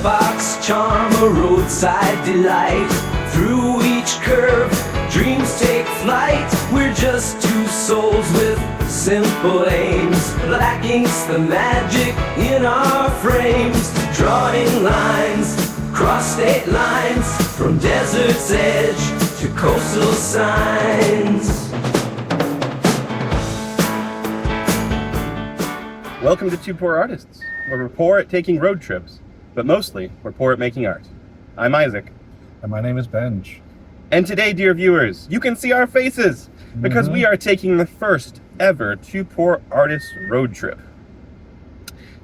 box charm, a roadside delight. Through each curve, dreams take flight. We're just two souls with simple aims. Black ink's the magic in our frames. Drawing lines, cross state lines, from desert's edge to coastal signs. Welcome to Two Poor Artists, where we're poor at taking road trips, but mostly we're poor at making art. I'm Isaac. And my name is Benj. And today, dear viewers, you can see our faces because we are taking the first ever Two Poor Artists road trip.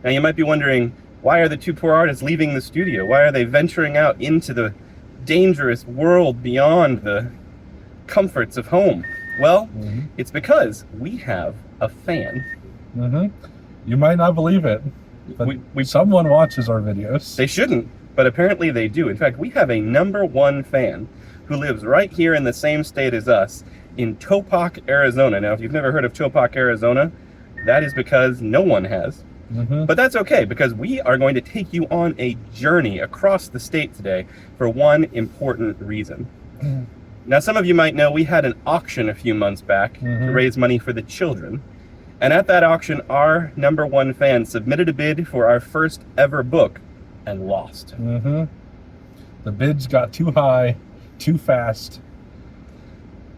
Now you might be wondering, why are the two poor artists leaving the studio? Why are they venturing out into the dangerous world beyond the comforts of home? Well, it's because we have a fan. You might not believe it, but someone watches our videos. They shouldn't, but apparently they do. In fact, we have a #1 fan who lives right here in the same state as us in Topak, Arizona. Now, if you've never heard of Topak, Arizona, that is because no one has. But that's okay, because we are going to take you on a journey across the state today for one important reason. Now, some of you might know we had an auction a few months back to raise money for the children. And at that auction, our #1 fan submitted a bid for our first ever book and lost. The bids got too high, too fast.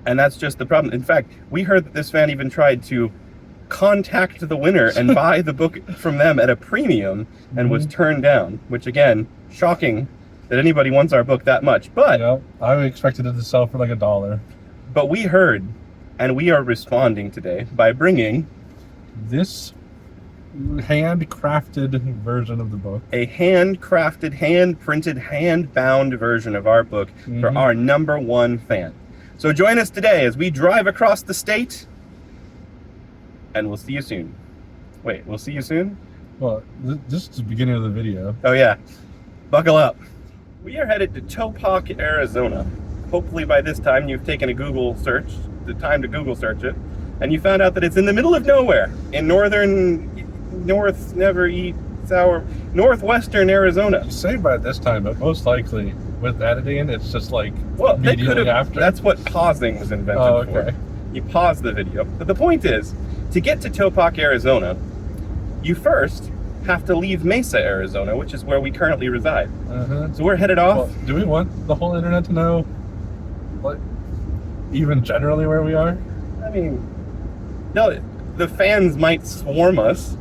And that's just the problem. In fact, we heard that this fan even tried to contact the winner and buy the book from them at a premium and was turned down, which again, shocking that anybody wants our book that much. But I expected it to sell for like $1. But we heard, and we are responding today by bringing this handcrafted version of the book. A handcrafted, hand-printed, hand-bound version of our book for our #1 fan. So join us today as we drive across the state, and we'll see you soon. Wait, we'll see you soon? Well, this is the beginning of the video. Oh yeah, buckle up. We are headed to Topak, Arizona. Hopefully by this time you've taken a Google search, the time to Google search it, and you found out that it's in the middle of nowhere in northwestern Arizona. You say by this time, but most likely with editing, it's just like they could have. after. That's what pausing was invented for. You pause the video. But the point is, to get to Topak, Arizona, you first have to leave Mesa, Arizona, which is where we currently reside. So we're headed off. Well, do we want the whole internet to know, like, even generally where we are? I mean, no, the fans might swarm us,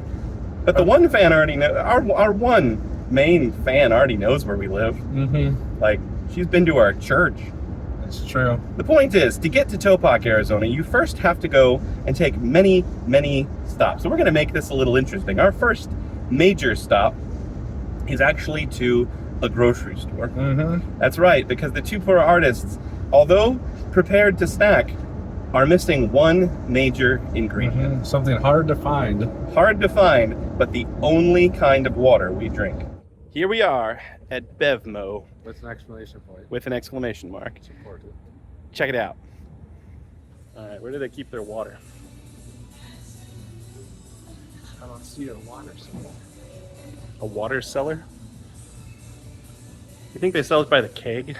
but the one fan already knows. Our one main fan already knows where we live. Like, she's been to our church. It's true. The point is, to get to Topak, Arizona, you first have to go and take many, many stops. So we're going to make this a little interesting. Our first major stop is actually to a grocery store. That's right, because the two poor artists, although prepared to snack, are missing one major ingredient. Something hard to find. Hard to find, but the only kind of water we drink. Here we are at Bevmo. With an exclamation point. With an exclamation mark. It's important. Check it out. All right, where do they keep their water? I don't see a water cellar. A water cellar? You think they sell it by the keg?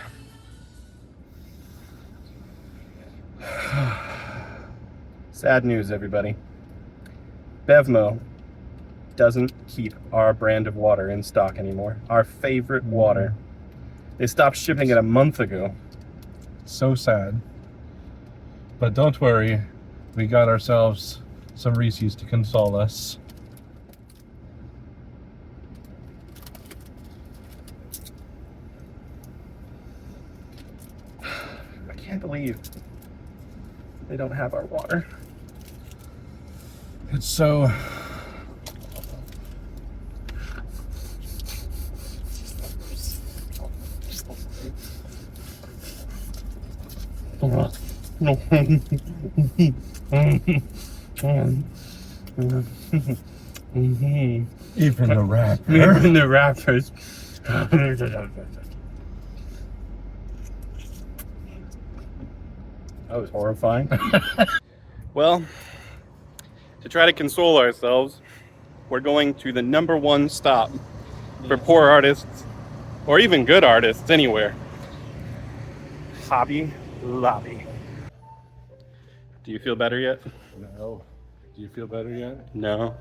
Sad news, everybody. Bevmo doesn't keep our brand of water in stock anymore. Our favorite water. They stopped shipping it a month ago. So sad. But don't worry, we got ourselves some Reese's to console us. I can't believe they don't have our water. It's so... Even the rapper. Even the rappers. That was horrifying. Well, to try to console ourselves, we're going to the #1 stop for poor artists or even good artists anywhere. Hobby Lobby. Do you feel better yet? No. Do you feel better yet? No.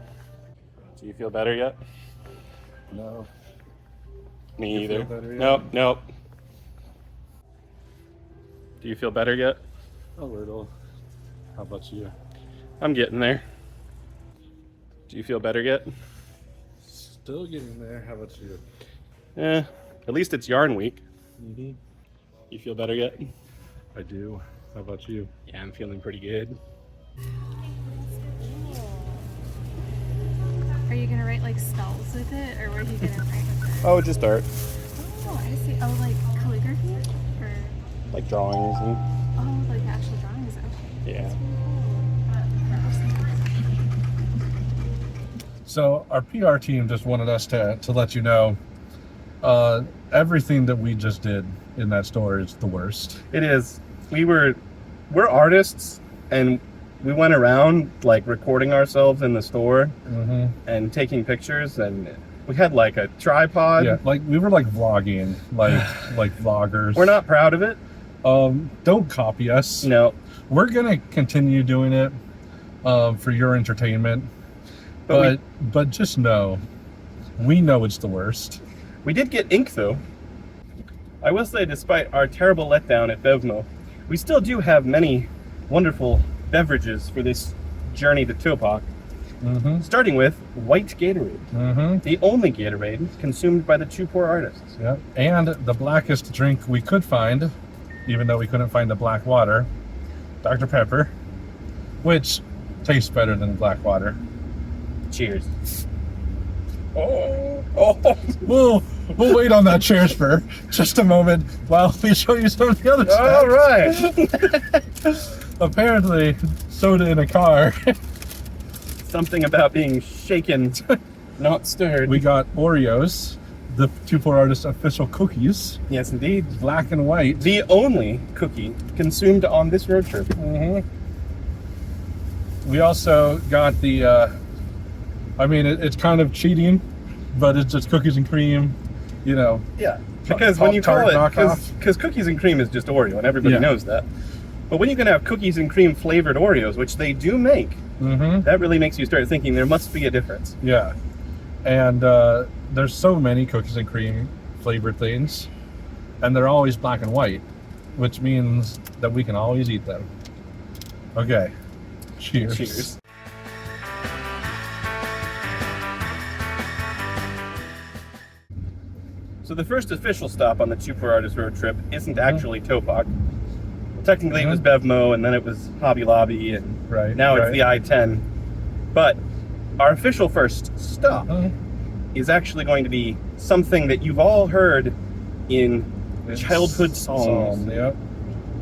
Do you feel better yet? No. Me You feel either. better yet? Nope, nope. Do you feel better yet? A little. How about you? I'm getting there. Do you feel better yet? Still getting there. How about you? At least it's yarn week. Mm-hmm. You feel better yet? I do. How about you? Yeah, I'm feeling pretty good. Are you gonna write like spells with it, or what are you gonna write with it? Oh, just art. Oh, I see. Oh, like calligraphy, or Like drawings and oh, like actual drawings. Okay. yeah. So our PR team just wanted us to let you know everything that we just did in that store is the worst. It is. We're artists, and we went around like recording ourselves in the store Mm-hmm. and taking pictures, and we had like a tripod. Yeah, like we were like vlogging, like vloggers. We're not proud of it. Don't copy us. No. We're gonna continue doing it for your entertainment, But but just know, we know it's the worst. we did get ink though. I will say, despite our terrible letdown at Bevmo, we still do have many wonderful beverages for this journey to Topak. Mm-hmm. Starting with white Gatorade, Mm-hmm. the only Gatorade consumed by the two poor artists. Yeah. And the blackest drink we could find, even though we couldn't find the black water, Dr. Pepper, which tastes better than black water. Cheers. We'll wait on that cheers for just a moment while we show you some of the other stuff. All right. Apparently, soda in a car. Something about being shaken, not stirred. We got Oreos, the Two Poor Artists official cookies, Yes, indeed. black and white. The only cookie consumed on this road trip. Mm-hmm. We also got the, it's kind of cheating, but it's just cookies and cream, you know. Yeah, because when you call Pop-Tart it, knockoff. because cookies and cream is just Oreo, and everybody Yeah. knows that. But when you can have cookies and cream flavored Oreos, which they do make, Mm-hmm. that really makes you start thinking there must be a difference. Yeah. And there's so many cookies and cream flavored things, and they're always black and white, which means that we can always eat them. Okay. Cheers. Cheers. So the first official stop on the Two Poor Artists road trip isn't actually Topak. Technically, it was Bevmo, and then it was Hobby Lobby, and Right. now it's right. the I-10. But our official first stop Mhm. is actually going to be something that you've all heard in childhood songs. Yep.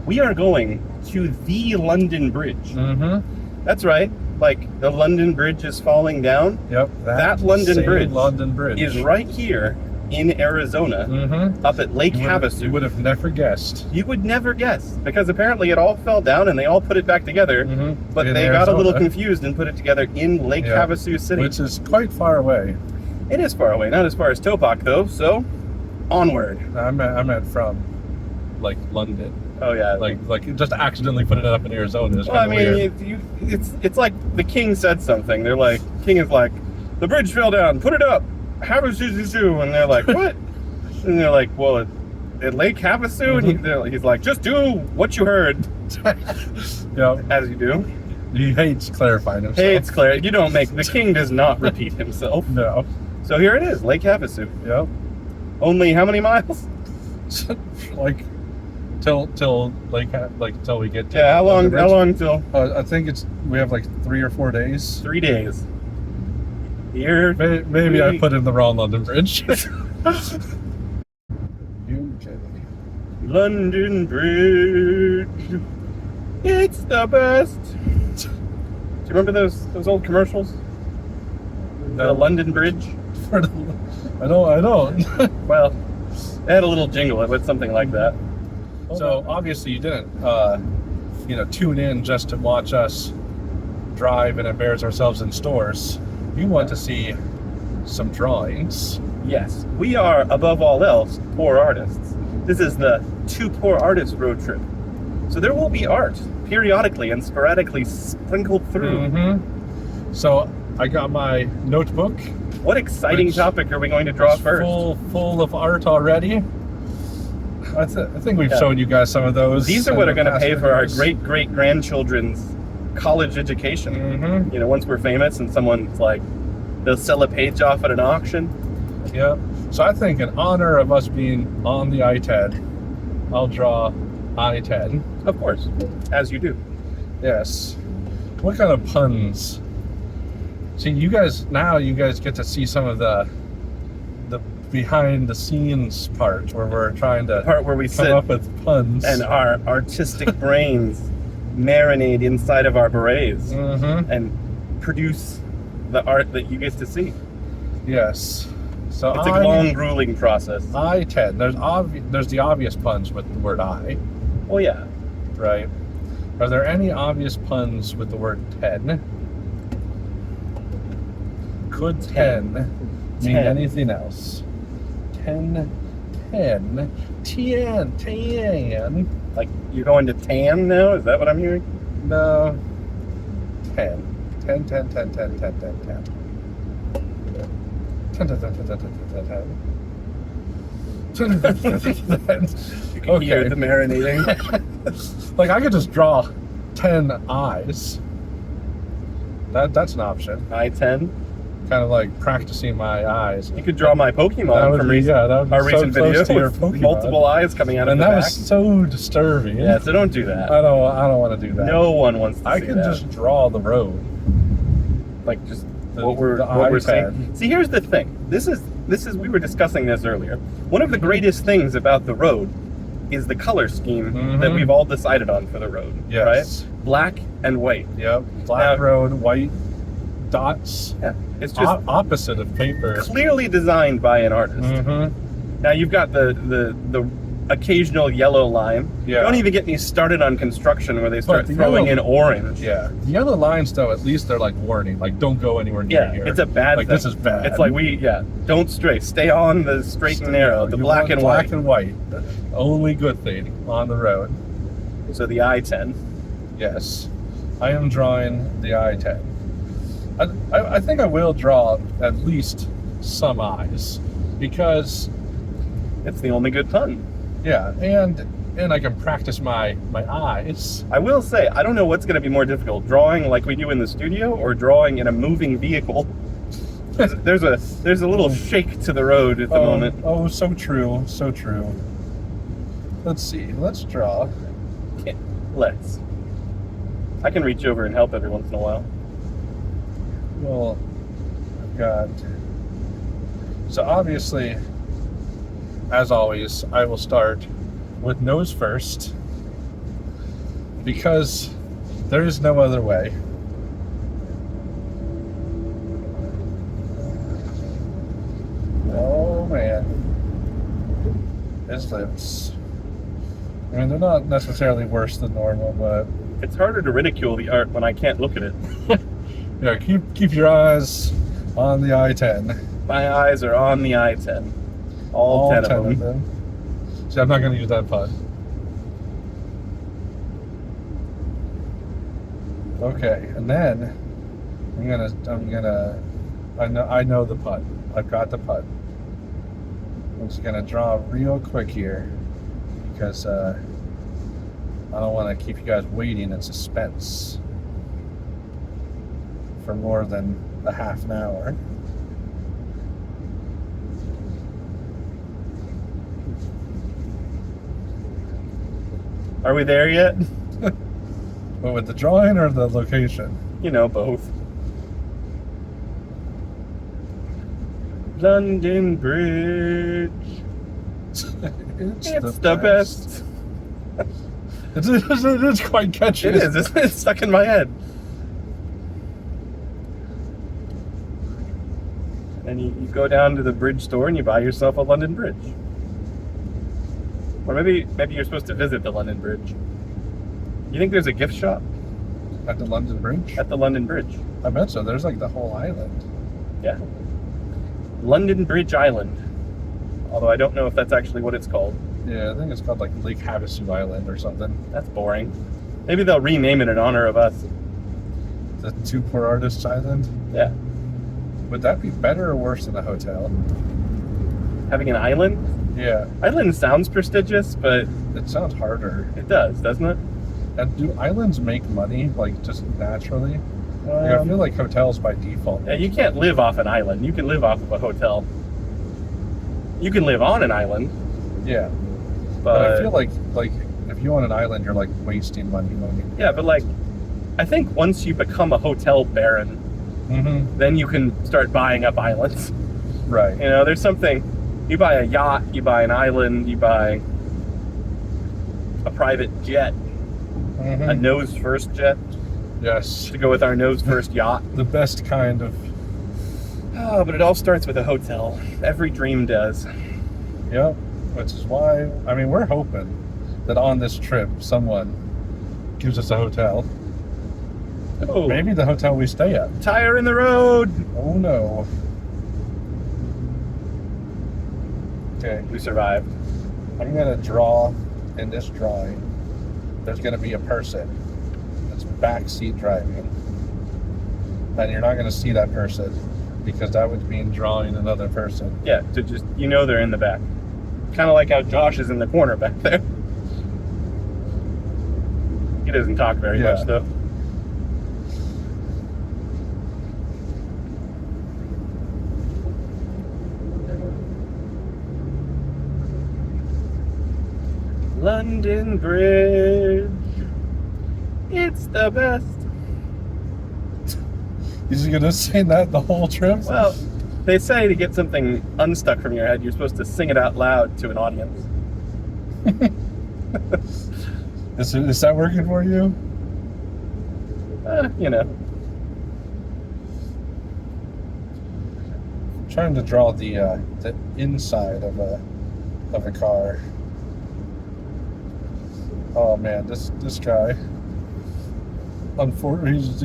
We are going to the London Bridge. Mm-hmm. That's right. Like the London Bridge is falling down. Yep. That London same Bridge London Bridge Is right here in Arizona, Mm-hmm. up at Lake You Havasu. would have never guessed. You would never guess, because apparently it all fell down and they all put it back together, Mhm. but In they got a little Arizona. confused and put it together in Lake Yeah. Havasu City. Which is quite far away. It is far away, not as far as Topak though, so onward. I meant from, like, London. Oh yeah. Like just accidentally put it up in Arizona. It's well, I kind of mean, weird. it's like the king said something. They're like, king is like, the bridge fell down, put it up, Havasu, and they're like, what? And they're like, well, at Lake Havasu, and he's like, just do what you heard, Yeah. as you do. He hates clarifying himself. Hey, it's Claire. You don't make the king does not repeat himself. No. So here it is, Lake Havasu. Yep. Only how many miles? Like till till we get to Yeah, how long? the bridge. How long till? I think we have like 3 or 4 days. 3 days. Here. Maybe I we- put in the wrong London Bridge. London Bridge. It's the best. Do you remember those old commercials? The London Bridge. I don't. Well, they had a little jingle. It was something like that. So obviously you didn't, tune in just to watch us drive and embarrass ourselves in stores. You want to see some drawings. Yes, we are, above all else, poor artists. This is the Two Poor Artists road trip. So there will be art, periodically and sporadically sprinkled through. Mm-hmm. So I got my notebook. What exciting topic are we going to draw It's first? full of art already. I think we've shown you guys some of those. These are in what the are going to past pay for our videos. great-great-grandchildren's college education. Mm-hmm. You know, once we're famous and someone's like, they'll sell a page off at an auction. Yeah. So I think in honor of us being on the I-10, I'll draw I-10. Of course, as you do. Yes. What kind of puns? See, you guys get to see some of the behind the scenes part where we're trying to The part where we come sit up with puns. and our artistic brains marinate inside of our berets Mm-hmm. and produce the art that you get to see. Yes. So It's a long, grueling process. I-10. There's the obvious puns with the word I, Oh yeah. right? Are there any obvious puns with the word 10? Could 10 mean 10. anything else? 10, 10. Like, you're going to tan now? Is that what I'm hearing? No. 10. 10, 10, 10, 10, 10, 10, 10. 10, 10, 10, 10, 10, 10, 10, 10. You can hear the marinating. Like, I could just draw 10 eyes. That's an option. I-10. Kind of like practicing my eyes. You could draw my That Pokemon would from be, recent, that would be our so recent close video to your with Pokemon. multiple eyes coming out of And the that back. was so disturbing. Yeah, so don't do that. I don't want to do that. No one wants to I see can that. just draw the road. Like just The- what we're the saying. iPad. See, here's the thing. This is we were discussing this earlier. One of the greatest things about the road is the color scheme that Mhm. we've all decided on for the road. Yes. Right? Black and white. Yep. Black Now- road, white dots. Yeah. It's just Opposite of paper. clearly designed by an artist. Mm-hmm. Now you've got the occasional yellow line. Yeah. Don't even get me started on construction where they start the throwing yellow- in orange. Yeah. The yellow lines, though, at least they're like warning. Like, don't go anywhere near Yeah, here. it's a bad Like, thing. this is bad. It's like don't stray. Stay on the straight and narrow, the You black want and black white. and white. Only good thing on the road. So the I-10. Yes. I am drawing the I-10. I think I will draw at least some eyes because, It's the only good pun. yeah, and I can practice my eyes. I will say, I don't know what's going to be more difficult, drawing like we do in the studio or drawing in a moving vehicle. There's a little shake to the road at the moment. Oh, so true, so true. Let's see. Let's draw. Let's. I can reach over and help every once in a while. Well, I've got. So obviously, as always, I will start with nose first because there is no other way. Oh man, his lips. I mean, they're not necessarily worse than normal, but It's harder to ridicule the art when I can't look at it. yeah, keep your eyes on the I-10. My eyes are on the I-10. All 10 of them. See, I'm not going to use that pun. Okay, and then I know the pun. I've got the pun. I'm just gonna draw real quick here because I don't want to keep you guys waiting in suspense for more than a half an hour. Are we there yet? But with the drawing or the location? You know, both. London Bridge. It's the best. It's quite catchy. It is, isn't it? It's stuck in my head. And you go down to the bridge store and you buy yourself a London Bridge. Or maybe you're supposed to visit the London Bridge. You think there's a gift shop At the London Bridge? at the London Bridge? I bet so. There's like the whole island. Yeah. London Bridge Island. Although I don't know if that's actually what it's called. Yeah, I think it's called like Lake Havasu Island or something. That's boring. Maybe they'll rename it in honor of us. The Two Poor Artists Island. Yeah. Would that be better or worse than a hotel? Having an island? Yeah, Island sounds prestigious, but it sounds harder. it does, doesn't it? And do islands make money, like, just naturally? Like, I feel like hotels by default. Yeah, you can't live off an island. You can live off of a hotel. You can live on an island, Yeah, but but I feel like if you own an island, you're like wasting money. yeah, but like, I think once you become a hotel baron, Mm-hmm. then you can start buying up islands. Right. You know, there's something. You buy a yacht, you buy an island, you buy a private jet, a Mm-hmm. nose first jet Yes. to go with our nose first yacht. The best kind of. Oh, but it all starts with a hotel. Every dream does. Yep. Which is why, I mean, we're hoping that on this trip, someone gives us a hotel. Oh, Maybe the hotel we stay at. tire in the road. Oh no. Okay. We survived. I'm gonna draw in this drawing. There's gonna be a person that's backseat driving, and you're not gonna see that person because that would mean drawing another person. Yeah, to just, you know, they're in the back. Kind of like how Josh is in the corner back there. He doesn't talk very Yeah. much though. London Bridge, it's the best. He's gonna sing that the whole trip. Well, they say to get something unstuck from your head, you're supposed to sing it out loud to an audience. Is that working for you? You know. I'm trying to draw the inside of a car. Oh man, this guy. He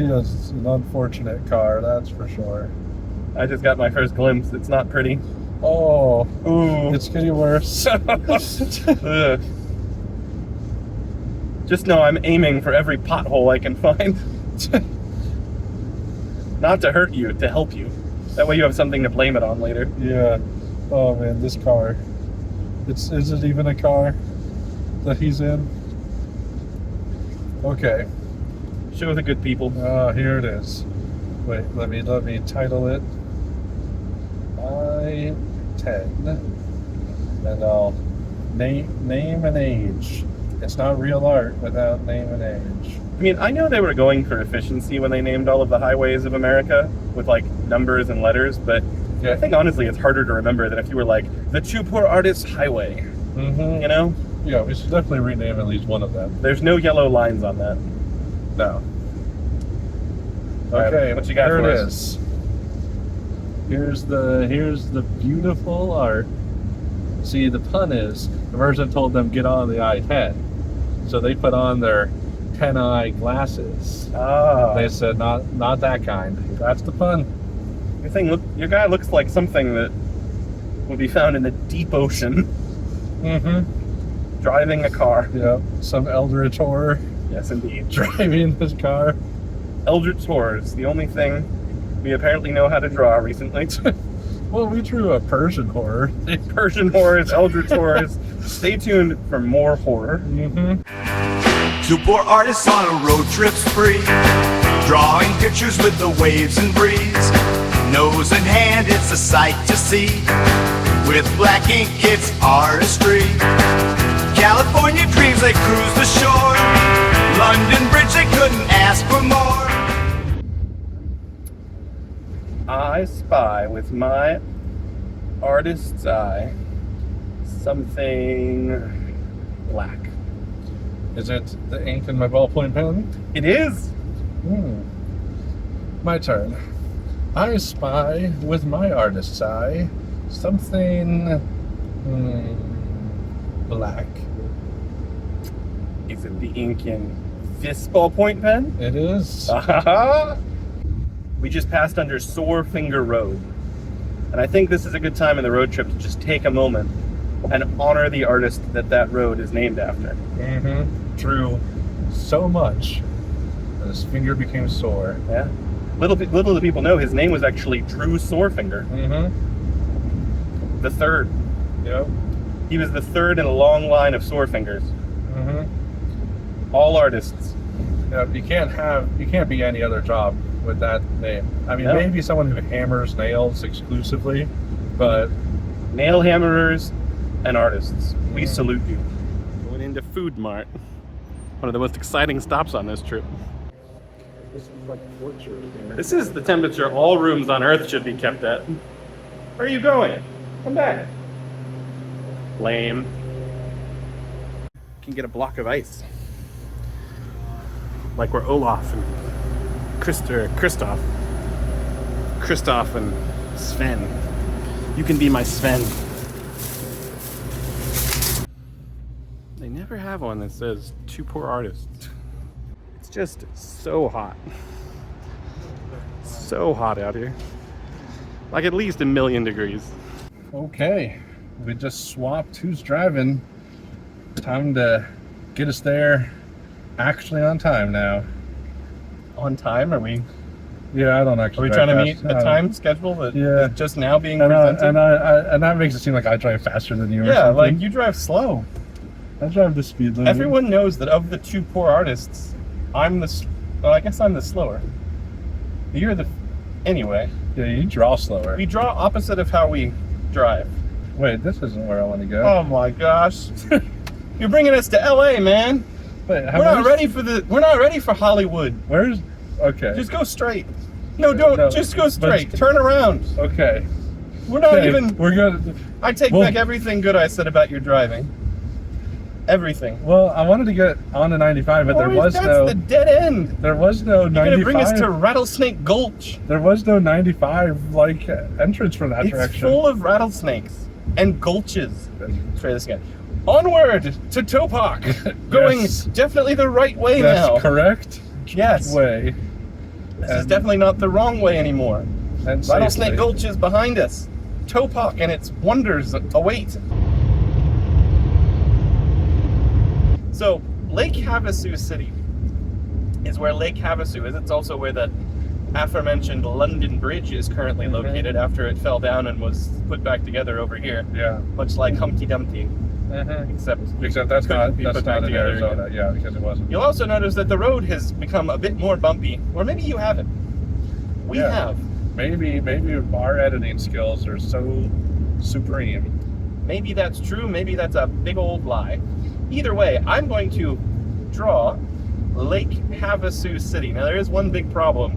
has an unfortunate car, that's for sure. I just got my first glimpse. It's not pretty. Oh, Ooh. it's getting worse. Ugh. Just know I'm aiming for every pothole I can find. Not to hurt you, to help you. That way you have something to blame it on later. Yeah. Oh man, this car. Is it even a car that he's in? Okay. Show the good people. Here it is. Wait, let me title it I-10, and I'll name and age. It's not real art without name and age. I mean, I know they were going for efficiency when they named all of the highways of America with like numbers and letters, but Yeah. I think honestly it's harder to remember than if you were like the Two Poor Artists Highway. Mm-hmm. You know? Yeah, we should definitely rename at least one of them. There's no yellow lines on that. No. Alright, Okay, what you got here for it us? is. Here's the beautiful art. See, the pun is the person told them get on the I-10, so they put on their 10-eye glasses. Ah. They said not that kind. That's the pun. Your guy looks like something that would be found in the deep ocean, Mm-hmm. driving a car. Yeah, some eldritch horror Yes, indeed. driving this car. Eldritch horrors, the only thing we apparently know how to draw recently. Well, we drew a Persian horror. Persian horrors, Eldritch horrors. Stay tuned for more horror. Mm-hmm. Two poor artists on a road trip spree, drawing pictures with the waves and breeze. Nose in hand, it's a sight to see. With black ink, it's artistry. California dreams, they cruise the shore. London Bridge, they couldn't ask for more. I spy with my artist's eye something black. Is it the ink in my ballpoint pen? It is. My turn. I spy with my artist's eye something black. Is it the ink in this ballpoint pen? It is. We just passed under Sore Finger Road. And I think this is a good time in the road trip to just take a moment and honor the artist that road is named after. Drew so much that his finger became sore. Yeah. Little do people know his name was actually Drew Sorefinger. The third. Yep. He was the third in a long line of sore fingers. All artists. Yeah, you can't be any other job with that name. I mean, No. maybe someone who hammers nails exclusively, but Nail hammerers and artists. We salute you. Going into Food Mart. One of the most exciting stops on this trip. this is like torture. This is the temperature all rooms on Earth should be kept at. Where are you going? Come back. Lame. Can get a block of ice. Like we're Olaf and Kristoff and Sven. You can be my Sven. They never have one that says "Two poor artists." It's just so hot. So hot out here. Like at least 1,000,000 degrees. Okay, we just swapped who's driving. Time to get us there actually on time now. On time? Are we Yeah, I don't actually. trying to drive meet fast. a time schedule that Yeah. is just now being And, presented? and that makes it seem like I drive faster than you. Or Yeah, something. like you drive slow. I drive the speed limit. Everyone knows that of the two poor artists, I guess I'm the slower. You're the... Anyway, Yeah, you draw slower. we draw opposite of how we drive. Wait, this isn't where I want to go. Oh my gosh. You're bringing us to LA, man. Wait, We're not ready for Hollywood. Where's? Okay. Just go straight. No, don't. No, just go straight. but- Turn around. Okay. We're not Okay, even... We're good. I take Well- back everything good I said about your driving. Everything. Well, I wanted to get on the 95, but That's the dead end. there was no You're 95. gonna bring us to Rattlesnake Gulch. There was no 95 like entrance from that It's direction. full of rattlesnakes and gulches. Try this again. Onward to Topak. Going Yes. definitely the right way That's now. correct. Yes. Way. This is And- definitely not the wrong way anymore. And Rattlesnake safely. Gulch is behind us. Topak and its wonders await. So, Lake Havasu City is where Lake Havasu is. It's also where the aforementioned London Bridge is currently located after it fell down and was put back together over here. Yeah. Much like Humpty Dumpty, except That's couldn't not be put back in together Arizona. Yeah, because it wasn't. you'll also notice that the road has become a bit more bumpy. Or maybe you haven't. We Yeah. have. Maybe our editing skills are so supreme. Maybe that's true, maybe that's a big old lie. Either way, I'm going to draw Lake Havasu City. Now there is one big problem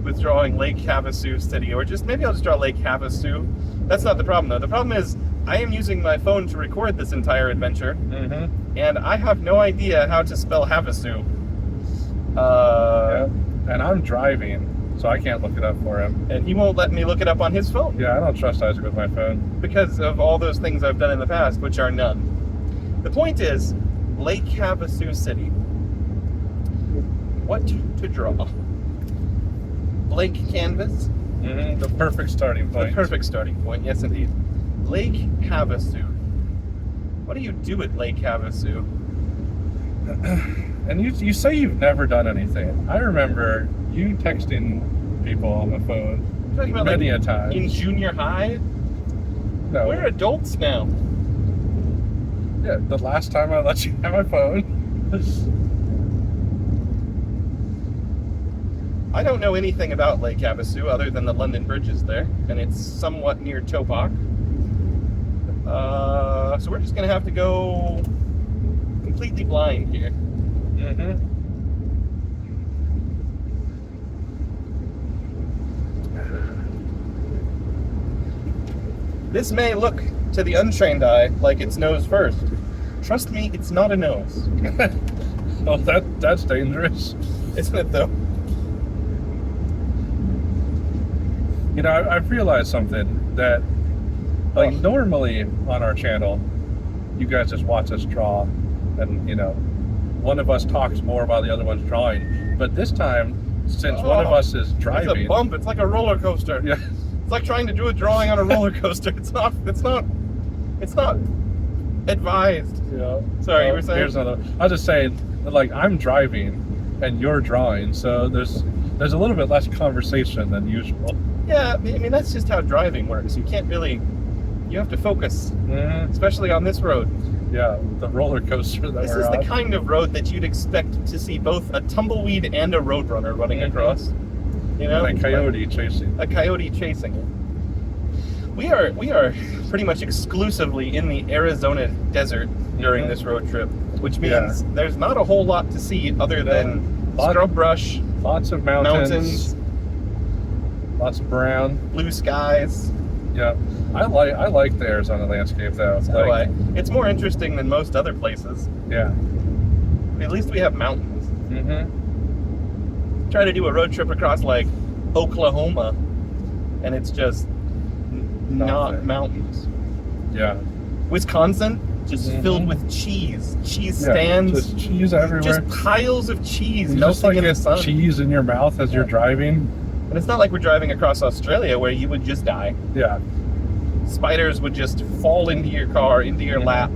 with drawing Lake Havasu City, or maybe I'll just draw Lake Havasu. That's not the problem though. The problem is I am using my phone to record this entire adventure, and I have no idea how to spell Havasu. Yeah. And I'm driving, so I can't look it up for him. And he won't let me look it up on his phone. Yeah, I don't trust Isaac with my phone. Because of all those things I've done in the past, which are none. The point is, Lake Havasu City. What to draw? Blank canvas? The perfect starting The point. perfect starting point, yes indeed. Lake Havasu. What do you do at Lake Havasu? And you say you've never done anything. I remember you texting people on the phone You're talking about many like a time. in junior high? No, We're adults now. yeah, the last time I let you have my phone. I don't know anything about Lake Havasu other than the London Bridge is there, and it's somewhat near Topak. So we're just gonna have to go completely blind here. This may look to the untrained eye like it's nose first. Trust me, it's not a nose. Oh, that's dangerous. Isn't it though? You know, I've realized something that, like, normally on our channel, you guys just watch us draw, and, you know, one of us talks more while the other one's drawing. But this time, since one of us is It's a driving, bump, it's like a roller coaster. yeah, It's like trying to do a drawing on a roller coaster. It's not advised. Yeah. Sorry, you were saying? Here's another. I was just saying, like, I'm driving and you're drawing, so there's a little bit less conversation than usual. Yeah, I mean, that's just how driving works. You can't really, you have to focus, especially on this road. Yeah, the roller coaster that This we're is on. the kind of road that you'd expect to see both a tumbleweed and a roadrunner running across. You know? And a coyote chasing. A coyote chasing it. We are pretty much exclusively in the Arizona desert during this road trip, which means there's not a whole lot to see other than scrub brush, Lots of mountains. Lots of brown. blue skies. Yeah, I like the Arizona landscape though. So it's more interesting than most other places. Yeah. At least we have mountains. Mm-hmm. Try to do a road trip across like Oklahoma, and it's just not Nothing. mountains. Yeah. Wisconsin, just filled with cheese stands, Just cheese everywhere. just piles of cheese You just melting like in the get sun. cheese in your mouth as you're driving. And it's not like we're driving across Australia where you would just die. Yeah. Spiders would just fall into your car, into your lap.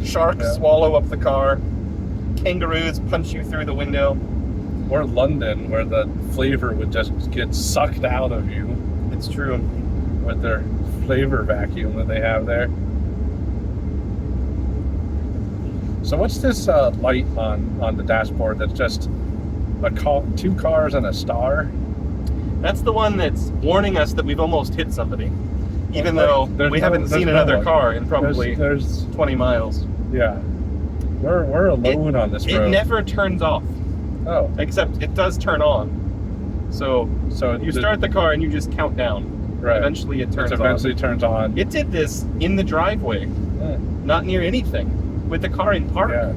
Sharks swallow up the car. Kangaroos punch you through the window. Or London, where the flavor would just get sucked out of you It's true. with their flavor vacuum that they have there. So what's this light on the dashboard that's just two cars and a star? That's the one that's warning us that we've almost hit somebody. Even though There's we no- haven't there's seen no another one. car in probably There's 20 miles. yeah. We're alone on this It road. never turns off, Oh, except it does turn on. So you start the car and you just count down. Right. Eventually it turns eventually on. turns on. It did this in the driveway, not near anything, with the car in park. Yeah.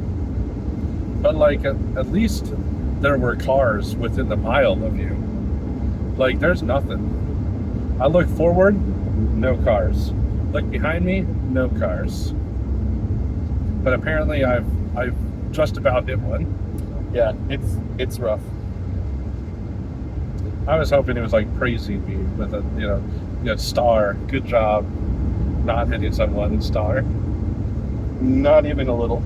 But like at least there were cars within the mile of you. Like there's nothing. I look forward, no cars. Look behind me, no cars. But apparently I've just about hit one. Yeah, it's rough. I was hoping it was like praising me with a star. Good job, not hitting someone. Star. Not even a little.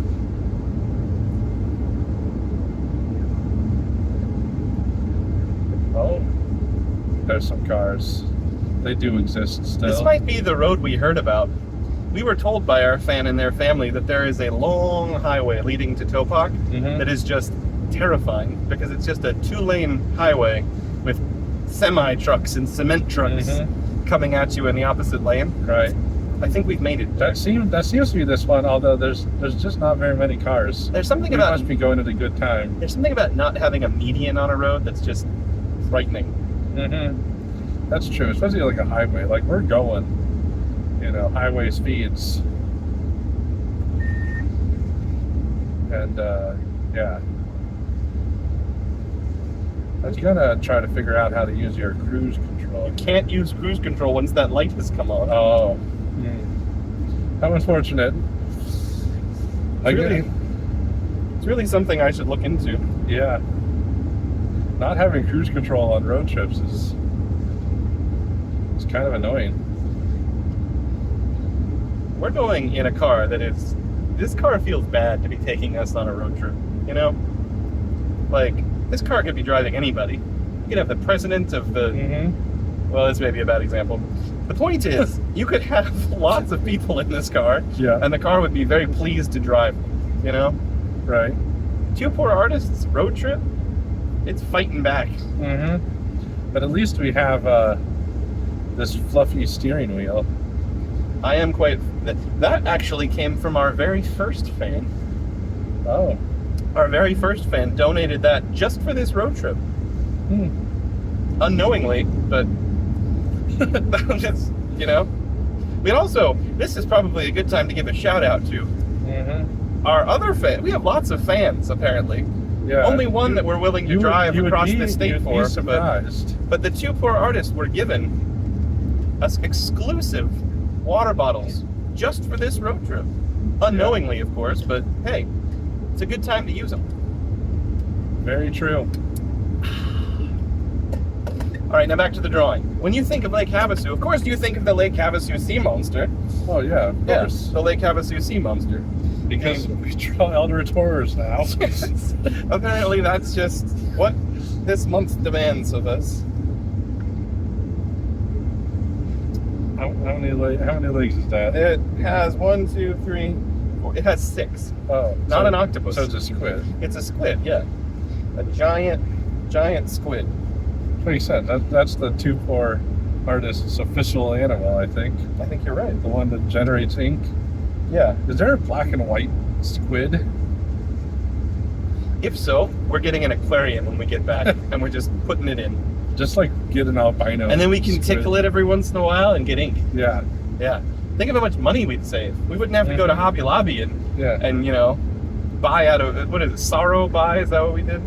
Oh, there's some cars. They do exist still. This might be the road we heard about. We were told by our fan and their family that there is a long highway leading to Topak that is just terrifying because it's just a 2-lane highway with semi-trucks and cement trucks coming at you in the opposite lane. Right. I think we've made it. That seems to be this one. Although there's just not very many cars. There's something We about must be going at a good time. there's something about not having a median on a road that's just frightening. That's true, especially like a highway. Like we're going, highway speeds, and yeah. I was gonna try to figure out how to use your cruise control. Can't use cruise control once that light has come on. Oh, how unfortunate. It's really something I should look into. Yeah. Not having cruise control on road trips is kind of annoying. We're going in a car this car feels bad to be taking us on a road trip, Like, this car could be driving anybody. You could have the president of the, well, this may be a bad example. The point is, you could have lots of people in this car, and the car would be very pleased to drive, Right. Two Poor Artists road trip, it's fighting back. But at least we have this fluffy steering wheel. I am quite... That actually came from our very first fan. Oh. Our very first fan donated that just for this road trip. Unknowingly, but... just, We also... This is probably a good time to give a shout out to our other fan. We have lots of fans, apparently. Yeah. Only one that we're willing to drive across the state for. Surprised. But the Two Poor Artists were given us exclusive water bottles just for this road trip. Unknowingly, of course, but hey, it's a good time to use them. Very true. right, now back to the drawing. When you think of Lake Havasu, of course you think of the Lake Havasu sea monster. Oh yeah, of Yeah, course. the Lake Havasu sea monster. Because we draw Eldritch horrors now. Apparently that's just what this month demands of us. How many legs is that? It has 1, 2, 3, 4. It has 6. Oh, Not an octopus. So it's a squid. It's a squid, yeah. A giant squid. Makes sense. That's the 2-4 artist's official animal, I think. I think you're right. The one that generates ink. Yeah. Is there a black and white squid? If so, we're getting an aquarium when we get back, and we're just putting it in. Just like get an albino. And then we can squid. tickle it every once in a while and get ink. Yeah. Yeah. Think of how much money we'd save. We wouldn't have to go to Hobby Lobby and buy out of, what is it, sorrow buy? Is that what we did?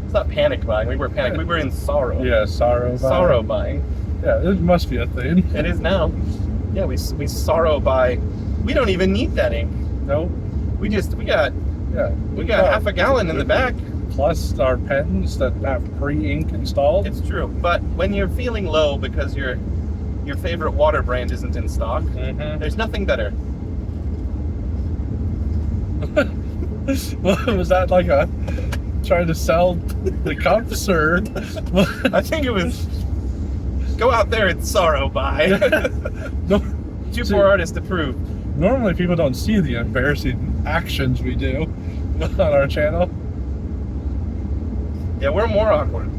It's not panic buying. We were panic. We were in sorrow. Yeah, sorrow. Sorrow buying. Yeah, it must be a thing. It is now. Yeah, we sorrow buy. We don't even need that ink. No. We got Yeah. half a gallon in the back. Plus our pens that have pre-ink installed. It's true. But when you're feeling low because your favorite water brand isn't in stock, there's nothing better. Was that like a trying to sell the cups or? I think it was go out there and sorrow buy. No, 2-4 artists approved. normally people don't see the embarrassing actions we do on our channel. Yeah, we're more awkward.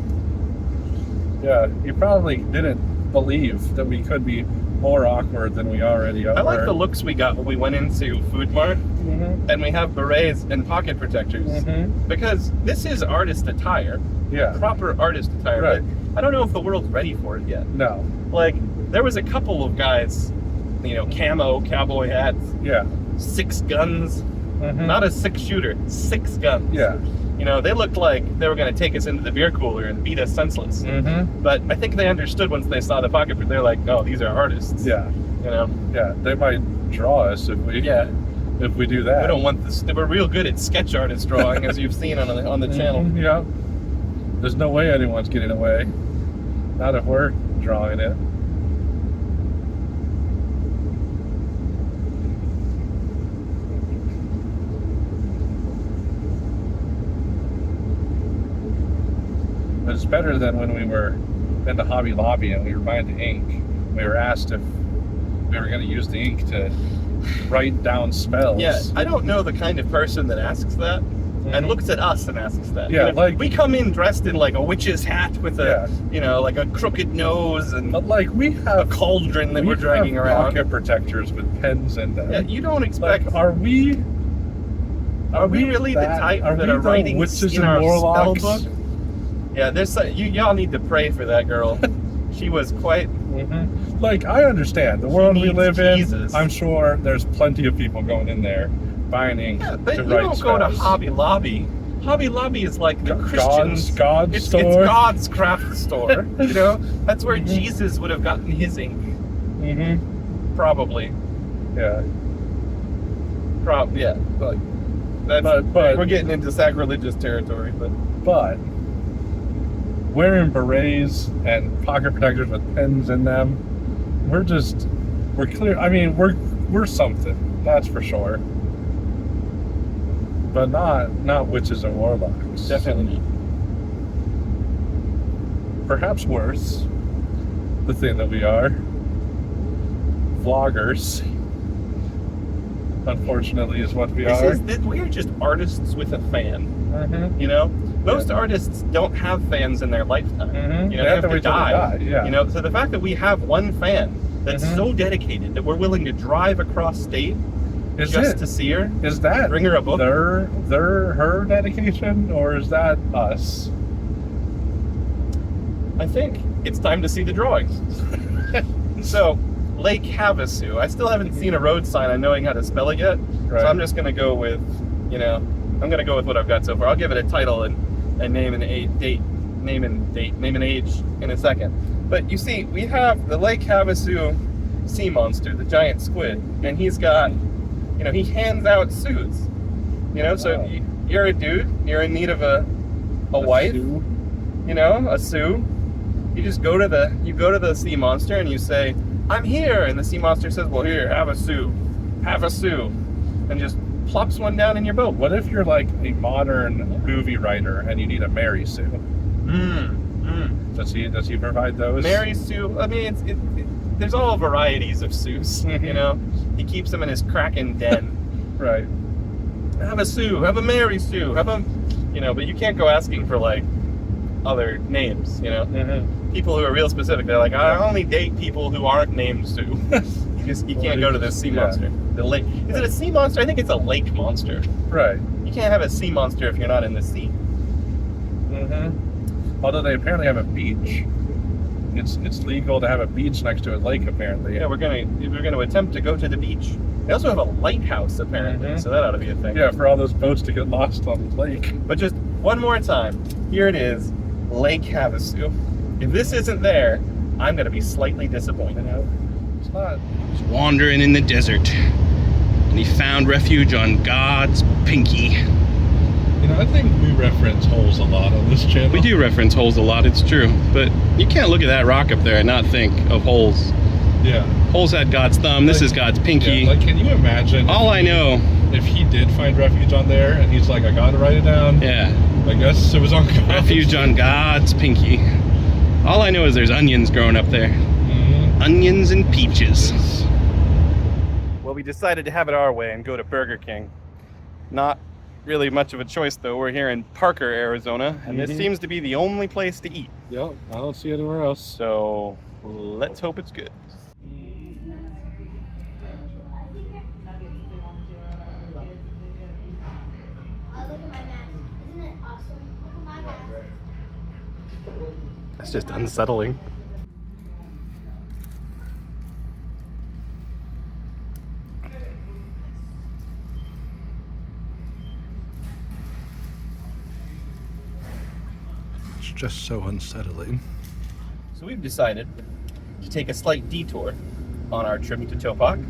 Yeah, you probably didn't believe that we could be more awkward than we already are. I like the looks we got when we went into Food Mart and we have berets and pocket protectors because this is artist attire. Yeah. Proper artist attire. Right. But I don't know if the world's ready for it yet. No. Like, there was a couple of guys, camo, cowboy hats, Yeah. 6 guns, not a 6-shooter, 6 guns. Yeah. They looked like they were going to take us into the beer cooler and beat us senseless. But I think they understood once they saw the pocket, they're like, oh, these are artists. Yeah. Yeah. They might draw us if we do that. We don't want this. We're real good at sketch artist drawing, as you've seen on the channel. Yeah. There's no way anyone's getting away. Not if we're drawing it. But it's better than when we were in the Hobby Lobby and we were buying the ink. We were asked if we were going to use the ink to write down spells. Yeah, I don't know the kind of person that asks that and looks at us and asks that. Yeah, like we come in dressed in like a witch's hat with a, like a crooked nose and but like we have a cauldron that we're dragging around. Pocket protectors with pens in them. Yeah, you don't expect. Like, are we really the type that are writing witches in and our warlocks? spell book? Yeah, there's y'all need to pray for that girl. She was quite. Like, I understand the world we live Jesus. in. I'm sure there's plenty of people going in there buying ink but to you write don't spells. go to Hobby Lobby. Hobby Lobby is like the Christian's God's it's store. God's craft store. That's where Jesus would have gotten his ink. Probably. Yeah. Yeah. But we're getting into sacrilegious territory. But wearing berets and pocket protectors with pens in them, we're clear. I mean, we're something, that's for sure. But not witches and warlocks. Definitely not. Perhaps worse, the thing that we are, vloggers. Unfortunately, is what we are. We're just artists with a fan. Most artists don't have fans in their lifetime. They have to die. Yeah. So the fact that we have one fan that's so dedicated that we're willing to drive across state to see her, is that bring her a book? Her dedication, or is that us? I think it's time to see the drawings. So, Lake Havasu. I still haven't seen a road sign on knowing how to spell it yet. Right. So I'm just gonna go with, I'm gonna go with what I've got so far. I'll give it a title and name and age in a second. But you see, we have the Lake Havasu sea monster, the giant squid, and he's got, he hands out suits. So you're a dude, you're in need of a wife, Sue. a sue. You just go to the sea monster and you say, "I'm here," and the sea monster says, "Well, here, have a sou, and just plops one down in your boat. What if you're like a modern movie writer and you need a Mary Sue? Does he provide those? Mary Sue. I mean, there's all varieties of sous. You know, he keeps them in his Kraken den. Right. Have a Sue. Have a Mary Sue. Have a, you know. But you can't go asking for like other names. You know, people who are real specific. They're like, I only date people who aren't named Sue. You can't go to this sea monster. The lake. Is it a sea monster? I think it's a lake monster. Right. You can't have a sea monster if you're not in the sea. Although they apparently have a beach. It's legal to have a beach next to a lake, apparently. Yeah, we're gonna attempt to go to the beach. They also have a lighthouse, apparently, so that ought to be a thing. Yeah, for all those boats to get lost on the lake. But just one more time, here it is, Lake Havasu. If this isn't there, I'm gonna be slightly disappointed. It's not. He's wandering in the desert, and he found refuge on God's pinky. You know, I think we reference holes a lot on this channel. We do reference holes a lot, it's true, but you can't look at that rock up there and not think of holes. Yeah. Holes had God's thumb, this is God's pinky. Yeah, like, can you imagine? All I know. If he did find refuge on there, and he's like, I gotta write it down. Yeah. I guess it was on God's. Refuge on God's pinky. All I know is there's onions growing up there. Onions and peaches. Well, we decided to have it our way and go to Burger King. Not really much of a choice, though. We're here in Parker, Arizona, and this seems to be the only place to eat. Yep, I don't see anywhere else. So let's hope it's good. That's just unsettling. It's just so unsettling. So we've decided to take a slight detour on our trip to Topak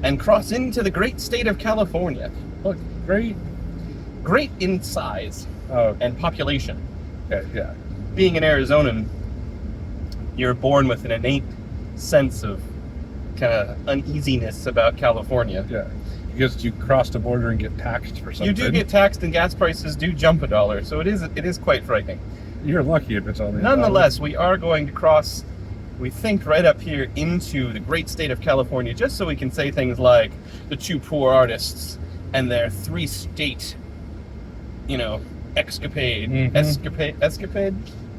and cross into the great state of California. Look, great. Great in size and population. Okay, yeah. Being an Arizonan, you're born with an innate sense of kind of uneasiness about California. Yeah. Because you cross the border and get taxed for something. You do get taxed, and gas prices do jump $1, so it is quite frightening. You're lucky if it's only. Nonetheless, we are going to cross, we think, right up here into the great state of California, just so we can say things like the two poor artists and their three-state, you know, escapade,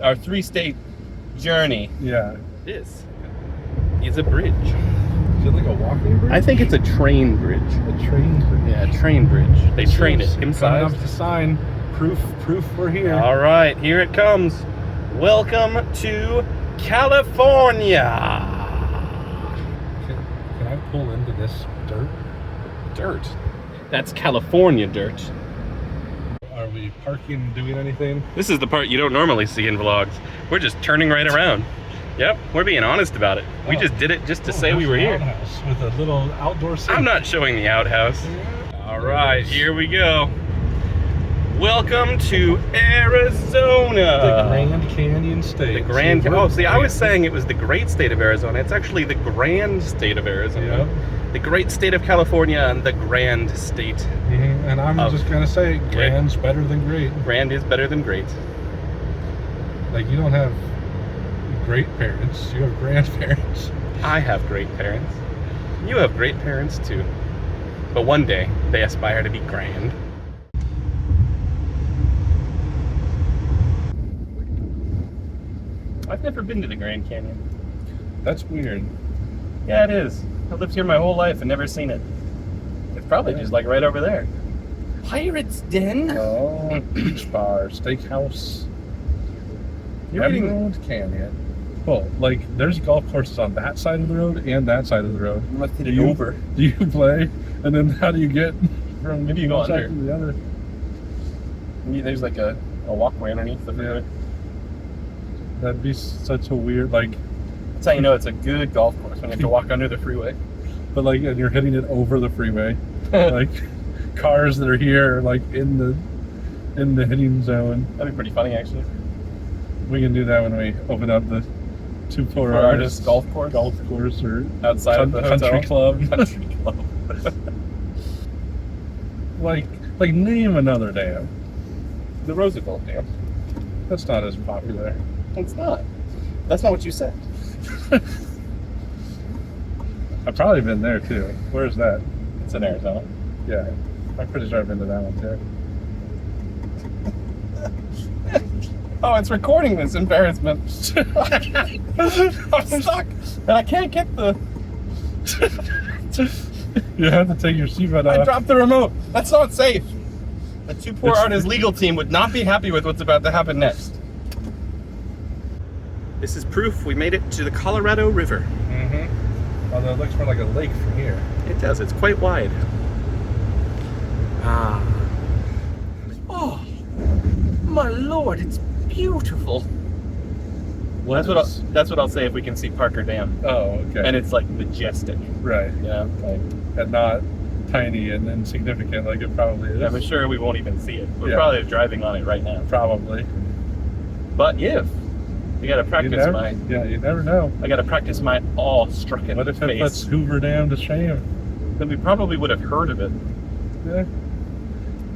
our three-state journey. Yeah. This is a bridge. Is it like a walking bridge? I think it's a train bridge. A train bridge. Yeah, a train bridge. They train it inside. Coming up the sign. Proof we're here. All right, here it comes. Welcome to California. Can I pull into this dirt? Dirt. That's California dirt. Are we parking, doing anything? This is the part you don't normally see in vlogs. We're just turning right around. Yep, we're being honest about it. We just did it just to say we were here. Outhouse with a little outdoor sink. I'm not showing the outhouse. All right, here we go. Welcome to Arizona. The Grand Canyon State. The Grand. Oh, see, I was saying it was the great state of Arizona. It's actually the Grand State of Arizona. Yep. The great state of California and the Grand State. And I'm just gonna say, grand's better than great. Grand is better than great. Like, you don't have great parents, you have grandparents. I have great parents. You have great parents too. But one day, they aspire to be grand. I've never been to the Grand Canyon. That's weird. Yeah, it is. I've lived here my whole life and never seen it. It's probably just like right over there. Pirate's Den? Oh, beach bar, steakhouse, Emerald Canyon. Well, like, there's golf courses on that side of the road and that side of the road. You must hit it over. Do you play? And then how do you get from Maybe you go one side under. to the other? Maybe there's like a walkway underneath the freeway. That'd be such a weird, like... That's how you know it's a good golf course, when you have to walk under the freeway. But like, and you're hitting it over the freeway. Like, cars that are here are like in the hitting zone. That'd be pretty funny, actually. We can do that when we open up the Two Poor Artists golf course or outside of the country hotel. club. Country club. like name another dam. The Roosevelt Dam. That's not as popular. It's not. That's not what you said. I've probably been there too. Where's that? It's in Arizona. Yeah, I'm pretty sure I've been to that one too. Oh, it's recording this embarrassment. I'm stuck, and I can't get the. You have to take your seatbelt I off. dropped the remote. That's not safe. The Two Poor It's- Artists legal team would not be happy with what's about to happen next. This is proof we made it to the Colorado River. Mm-hmm. Although it looks more like a lake from here. It does. It's quite wide. Ah. Oh, my lord! It's beautiful. That's what I'll say if we can see Parker Dam, Oh, okay. and it's like majestic. right. You know, like And not tiny and insignificant like it probably is. I'm sure we won't even see it. We're Yeah. probably driving on it right now. Probably. But if you gotta You practice never, you never know. I gotta practice my awe-stricken What if it puts face. Hoover Dam to shame? Then we probably would have heard of it. Yeah.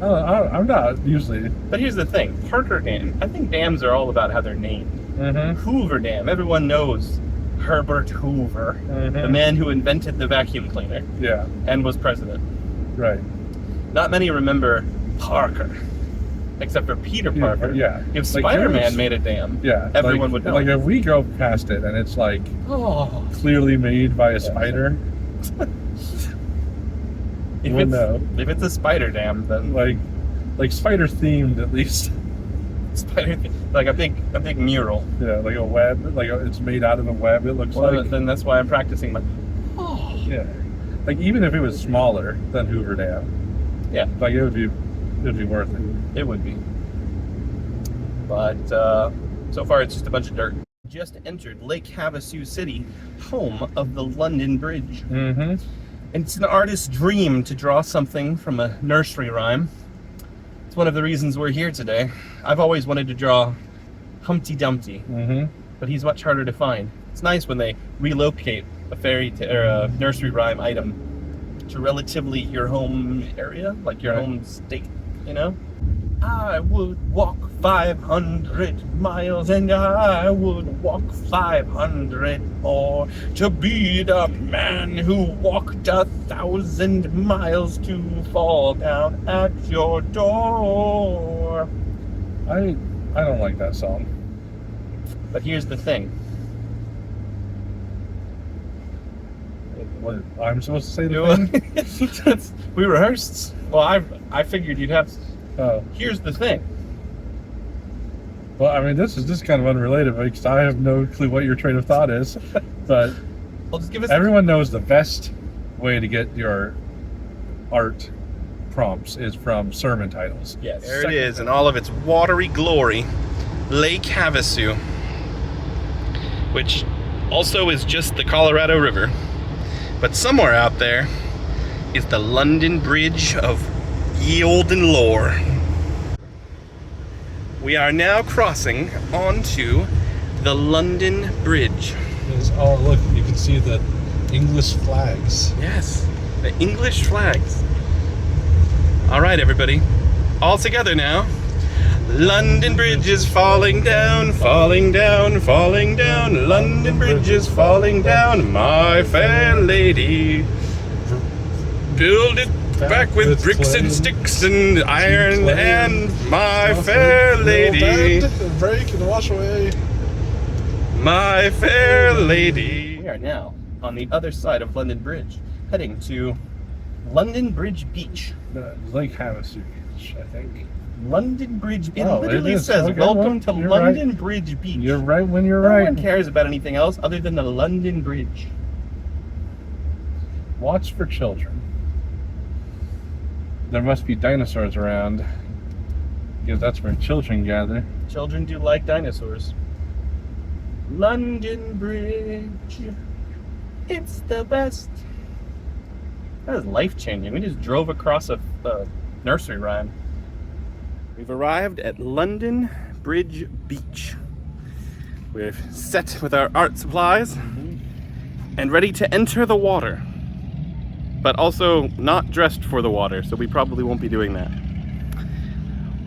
I'm not usually. But here's the thing: Parker Dam. I think dams are all about how they're named. Mm-hmm. Hoover Dam. Everyone knows Herbert Hoover, the man who invented the vacuum cleaner Yeah. and was president. Right. Not many remember Parker, except for Peter Parker. Yeah. If Like, Spider-Man there's- made a dam, Yeah. everyone like, would know. Like if we go past it and it's like Oh, clearly made by a spider, if We'll it's know. if it's a spider dam, then like spider themed at least. spider like a big mural. Yeah, like a web, it's made out of a web. It looks Well, like. then that's why I'm practicing my. Yeah. Like even if it was smaller than Hoover Dam, Yeah, like it'd be worth it. it would be. But so far, it's just a bunch of dirt. Just entered Lake Havasu City, home of the London Bridge. Mm-hmm. And it's an artist's dream to draw something from a nursery rhyme. It's one of the reasons we're here today. I've always wanted to draw Humpty Dumpty, Mm-hmm. but he's much harder to find. It's nice when they relocate a or a nursery rhyme item to relatively your home area, like your Right. home state, you know? I would walk 500 miles and I would walk 500 more to be the man who walked 1,000 miles to fall down at your door. I don't like that song. But here's the thing. What I'm supposed to say the thing? We rehearsed. Well, I figured you'd have. Oh. Here's the thing. Well, I mean, this is just kind of unrelated because I have no clue what your train of thought is. But I'll just give us. everyone knows the best way to get your art prompts is from sermon titles. Yes. There it is in all of its watery glory, Lake Havasu, which also is just the Colorado River. But somewhere out there is the London Bridge of ye olden lore. We are now crossing onto the London Bridge. Oh, look, you can see the English flags. Yes, the English flags. All right, everybody, all together now. London Bridge is falling down, falling down, falling down. London Bridge is falling down, my fair lady. Build it back with bricks and sticks and iron and my fair lady. Break and wash away. My fair lady. We are now on the other side of London Bridge, heading to London Bridge Beach. Lake Havasu Beach, I think. London Bridge. It Oh, it literally is. says, Okay, "Welcome to well, you're London right. Bridge Beach." You're right when you're No right. one cares about anything else other than the London Bridge. Watch for children. There must be dinosaurs around, because that's where children gather. Children do like dinosaurs. London Bridge. It's the best. That is life-changing. We just drove across a nursery rhyme. We've arrived at London Bridge Beach. We're set with our art supplies and ready to enter the water. But also not dressed for the water, so we probably won't be doing that.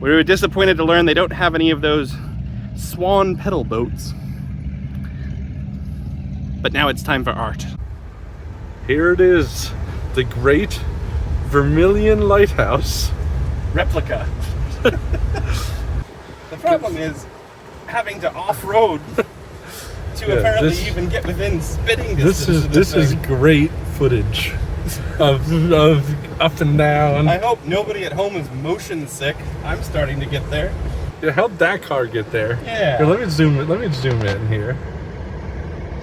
We were disappointed to learn they don't have any of those swan pedal boats. But now it's time for art. Here it is, the Great Vermilion Lighthouse. Replica. The problem is having to off-road to apparently even get within spitting distance. This is great footage of up and down. I hope nobody at home is motion sick. I'm starting to get there. Yeah, how'd that car get there? Yeah. Here, let me zoom in here.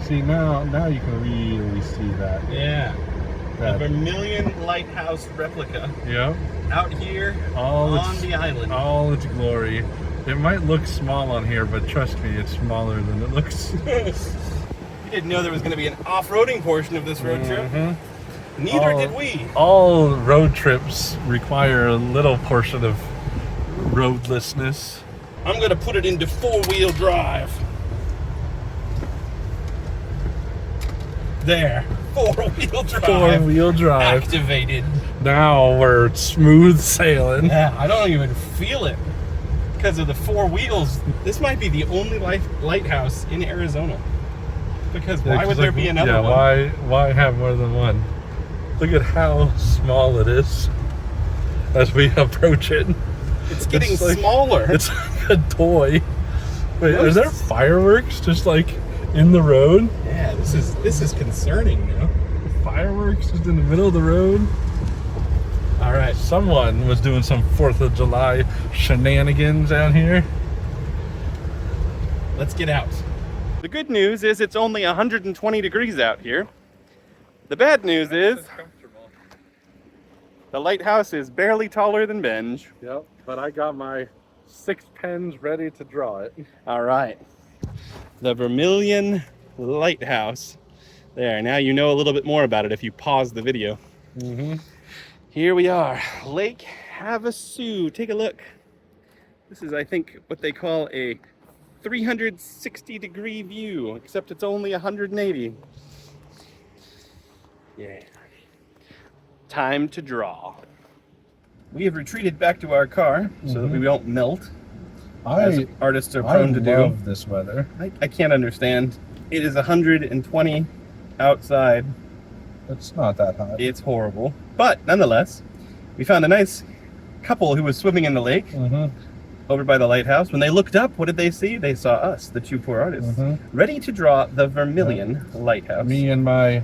See, now you can really see that. Yeah. That- A Vermilion Lighthouse replica Yeah. out here All on its, the island. all its glory. It might look small on here, but trust me, it's smaller than it looks. You didn't know there was going to be an off-roading portion of this road trip. Neither did we. All road trips require a little portion of roadlessness. I'm going to put it into four-wheel drive. There. Four-wheel drive. Four-wheel drive. Activated. Now we're smooth sailing. Yeah, I don't even feel it because of the four wheels. This might be the only lighthouse in Arizona. Because why would there be another one? Why have more than one? Look at how small it is as we approach it. It's getting like- smaller. It's like a toy. Wait, are there fireworks just like in the road? Yeah, this is concerning, you know. Fireworks just in the middle of the road. All right. Someone was doing some 4th of July shenanigans down here. Let's get out. The good news is it's only 120 degrees out here. The bad news is the lighthouse is barely taller than Benj. Yep, but I got my 6 pens ready to draw it. All right. The Vermilion Lighthouse. There, now you know a little bit more about it if you pause the video. Here we are, Lake Havasu. Take a look. This is, I think, what they call a 360-degree view, except it's only 180. Yeah. Time to draw. We have retreated back to our car so that we don't melt, as artists are prone to do. I love this weather. I can't understand. It is 120 outside. It's not that hot. It's horrible. But nonetheless, we found a nice couple who was swimming in the lake over by the lighthouse. When they looked up, what did they see? They saw us, the two poor artists, ready to draw the Vermilion Lighthouse. Me in my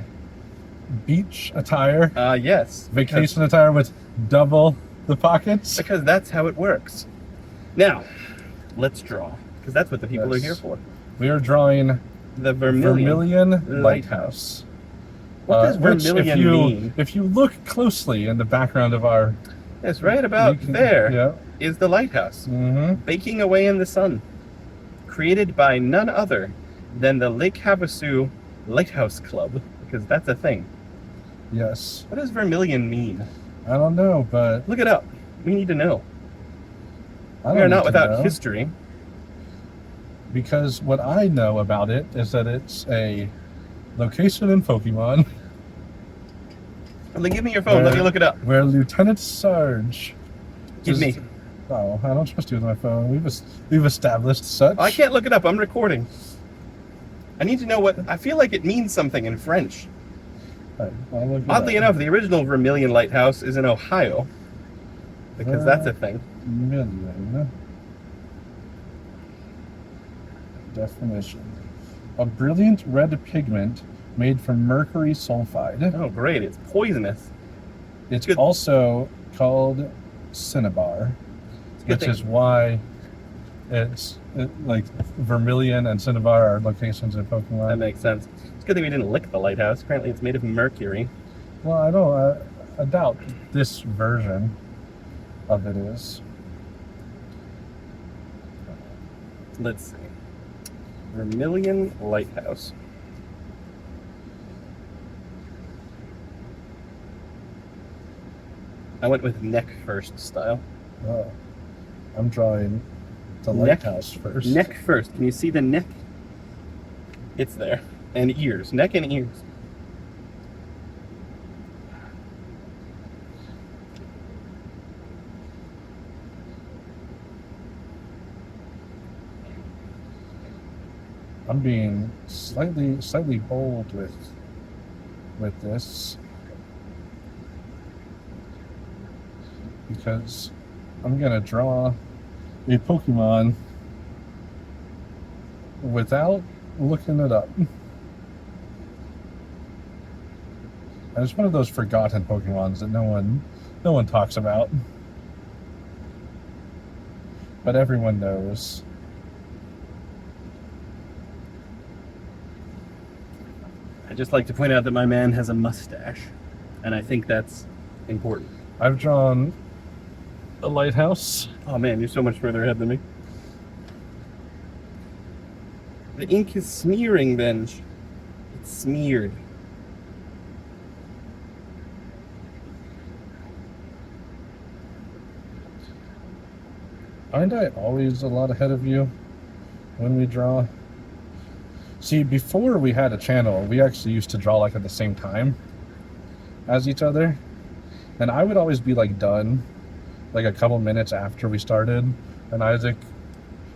beach attire, yes. vacation attire with double the pockets. Because that's how it works. Now, let's draw. Because that's what the people are here for. We are drawing The Vermilion Lighthouse. What does Which, vermilion mean? If you look closely in the background of our... Yes, right about there is the lighthouse, baking away in the sun, created by none other than the Lake Havasu Lighthouse Club, because that's a thing. Yes. What does vermilion mean? I don't know, but... Look it up. We need to know. I We are don't not need to without know, history. because what I know about it is that it's a location in Pokemon Well, then give me your phone. Let me look it up. where Lieutenant Sarge... Give me. Oh, I don't trust you with my phone. We've established such. I can't look it up. I'm recording. I need to know what... I feel like it means something in French. Right, I'll look it Oddly up. enough, the original Vermilion Lighthouse is in Ohio, because that's a thing. Vermilion. Definition. A brilliant red pigment made from mercury sulfide. Oh, great. It's poisonous. It's good. also called cinnabar, good which thing. is why like vermilion and cinnabar are locations in Pokemon. That makes sense. It's good that we didn't lick the lighthouse. Apparently it's made of mercury. Well, I doubt this version of it is. Let's see. Vermilion Lighthouse. I went with neck first style. Oh, I'm drawing the Neck- lighthouse first. Neck first. Can you see the neck? It's there. And ears. Neck and ears. I'm being slightly bold with this because I'm gonna draw a Pokemon without looking it up. And it's one of those forgotten Pokemons that no one talks about, but everyone knows. I just like to point out that my man has a mustache, and I think that's important. I've drawn a lighthouse. Oh man, you're so much further ahead than me. The ink is smearing, Benj. It's smeared. Aren't I always a lot ahead of you when we draw? See, before we had a channel, we actually used to draw like at the same time as each other. And I would always be like done like a couple minutes after we started. And Isaac,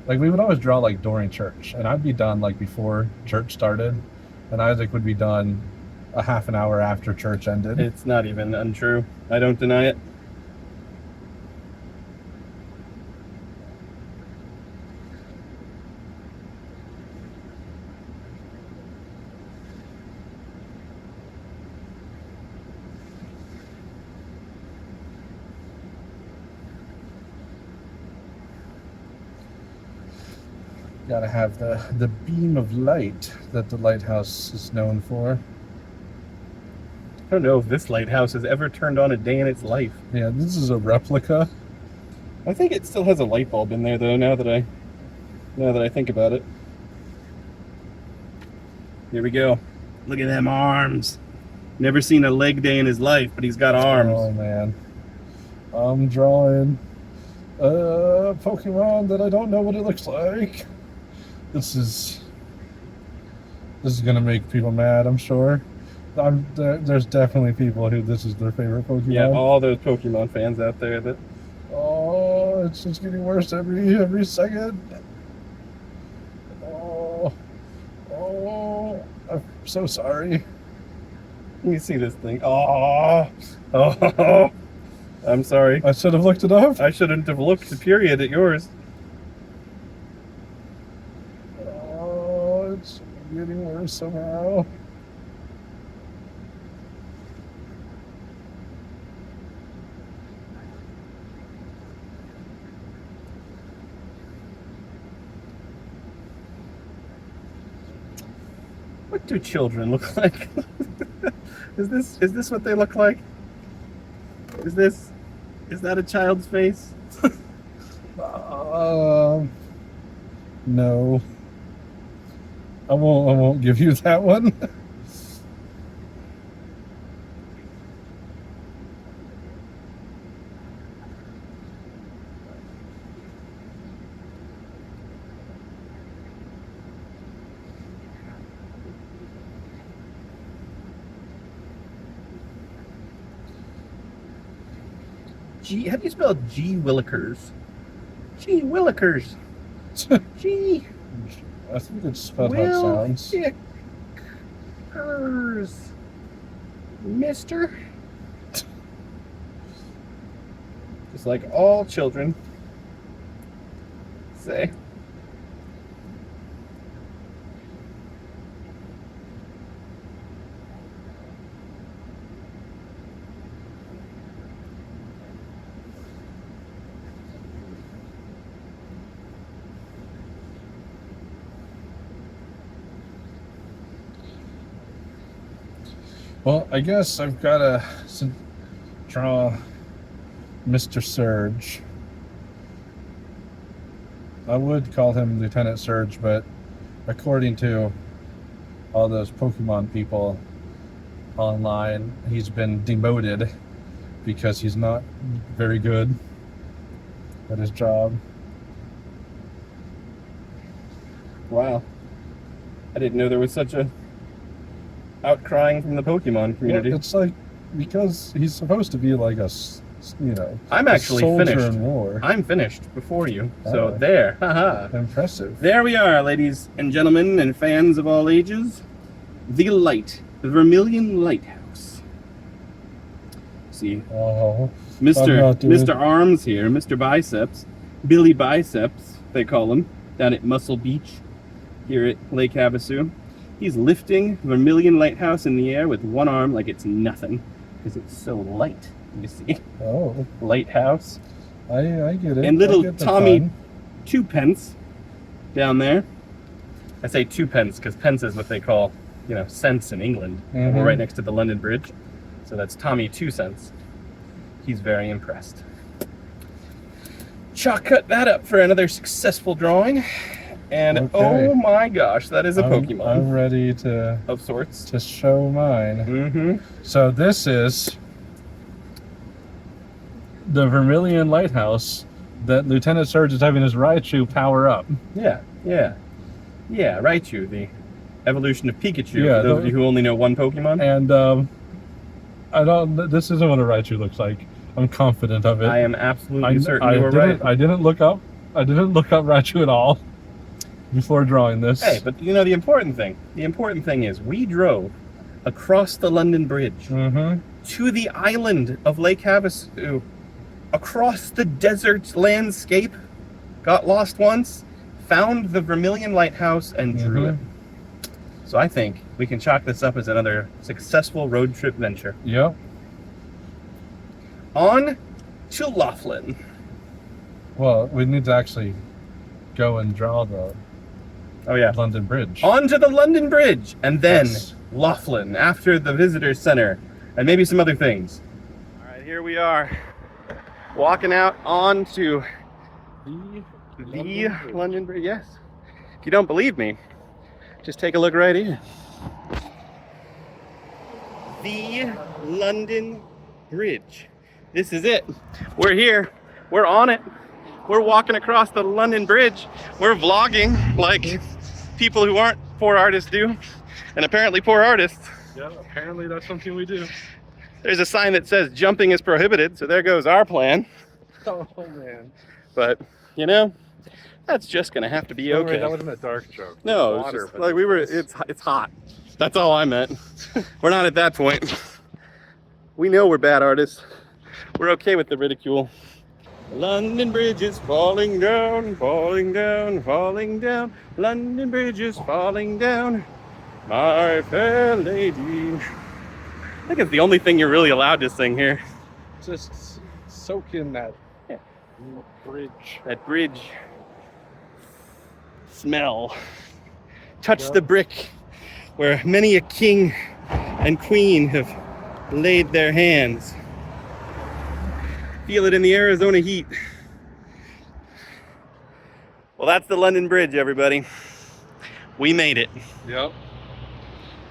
like we would always draw like during church. And I'd be done like before church started. And Isaac would be done a half an hour after church ended. It's not even untrue. I don't deny it. Gotta have the beam of light that the lighthouse is known for. I don't know if this lighthouse has ever turned on a day in its life. Yeah, this is a replica. I think it still has a light bulb in there though, now that I think about it. Here we go. Look at them arms. Never seen a leg day in his life, but he's got arms. Oh man. I'm drawing a Pokemon that I don't know what it looks like. This is gonna make people mad, I'm sure. There's definitely people who this is their favorite Pokemon. Yeah, all those Pokemon fans out there that Oh, it's just getting worse every second. Oh, I'm so sorry. you see this thing. Oh, I'm sorry. I should have looked it up. I shouldn't have looked, period, at yours. Oh, it's getting worse somehow. What do children look like? Is this what they look like? Is that a child's face? No. I won't give you that one. How do you spell G Willikers? G Willikers. G I think it's spelled how it sounds. Willikers. Mister. Just like all children say. Well, I guess I've got to draw Mr. Surge. I would call him Lieutenant Surge, but according to all those Pokemon people online, he's been demoted because he's not very good at his job. Wow. I didn't know there was such a outcrying from the Pokemon community. Well, it's like, because he's supposed to be like I'm a actually soldier finished. in war. I'm finished before you. So Oh. there. Haha. Impressive. There we are, ladies and gentlemen and fans of all ages. The Vermilion Lighthouse. See, Oh, I'm Mr. not doing Mr. Arms here, Mr. Biceps, Billy Biceps, they call him, down at Muscle Beach, here at Lake Havasu. He's lifting Vermilion Lighthouse in the air with one arm like it's nothing, because it's so light. You see, Oh, lighthouse. I get it. And little I get the Tommy fun. 2 pence down there. I say 2 pence because pence is what they call, cents in England. And we're Mhm. right next to the London Bridge. So that's Tommy 2 cents. He's very impressed. Chalk cut that up for another successful drawing. And Okay. oh my gosh, that is a Pokemon I'm ready to of sorts. show mine. Mm-hmm. So this is the Vermilion Lighthouse that Lieutenant Surge is having his Raichu power up. Yeah. Raichu, the evolution of Pikachu. Yeah, for those of you who only know one Pokemon. And this isn't what a Raichu looks like. I'm confident of it. I am absolutely certain you were didn't, right. I didn't look up Raichu at all before drawing this. Hey, but the important thing is we drove across the London Bridge Mm-hmm. to the island of Lake Havasu, across the desert landscape, got lost once, found the Vermilion Lighthouse, and drew it. So I think we can chalk this up as another successful road trip venture. Yep. On to Laughlin. Well, we need to actually go and draw the Oh yeah. London Bridge. On to the London Bridge, and then Yes. Laughlin after the visitor center, and maybe some other things. All right, here we are, walking out onto the London Bridge. Yes. If you don't believe me, just take a look right here. The London Bridge. This is it. We're here. We're on it. We're walking across the London Bridge. We're vlogging like people who aren't poor artists do. And apparently poor artists. Yeah, apparently that's something we do. There's a sign that says jumping is prohibited. So there goes our plan. Oh man. But, that's just going to have to be okay. That wasn't a dark joke. No, it's Water, just, but like it's hot. That's all I meant. We're not at that point. We know we're bad artists. We're okay with the ridicule. London Bridge is falling down, falling down, falling down. London Bridge is falling down, my fair lady. I think it's the only thing you're really allowed to sing here. Just soak in that Yeah. bridge. That bridge smell. Touch Yeah. the brick where many a king and queen have laid their hands. Feel it in the Arizona heat. Well, that's the London Bridge, everybody. We made it. Yep.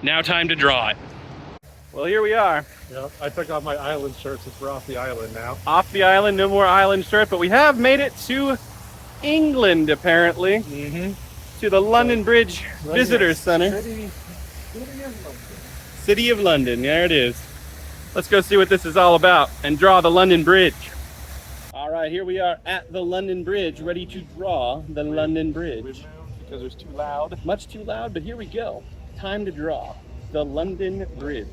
Now time to draw it. Well, here we are. Yep. I took off my island shirt since we're off the island now. Off the island, no more island shirt, but we have made it to England, apparently. Mm-hmm. To the London Bridge Visitor Center. City of London, there it is. Let's go see what this is all about and draw the London Bridge. All right, here we are at the London Bridge, ready to draw the London Bridge. Because it's too loud. Much too loud, but here we go. Time to draw the London Bridge.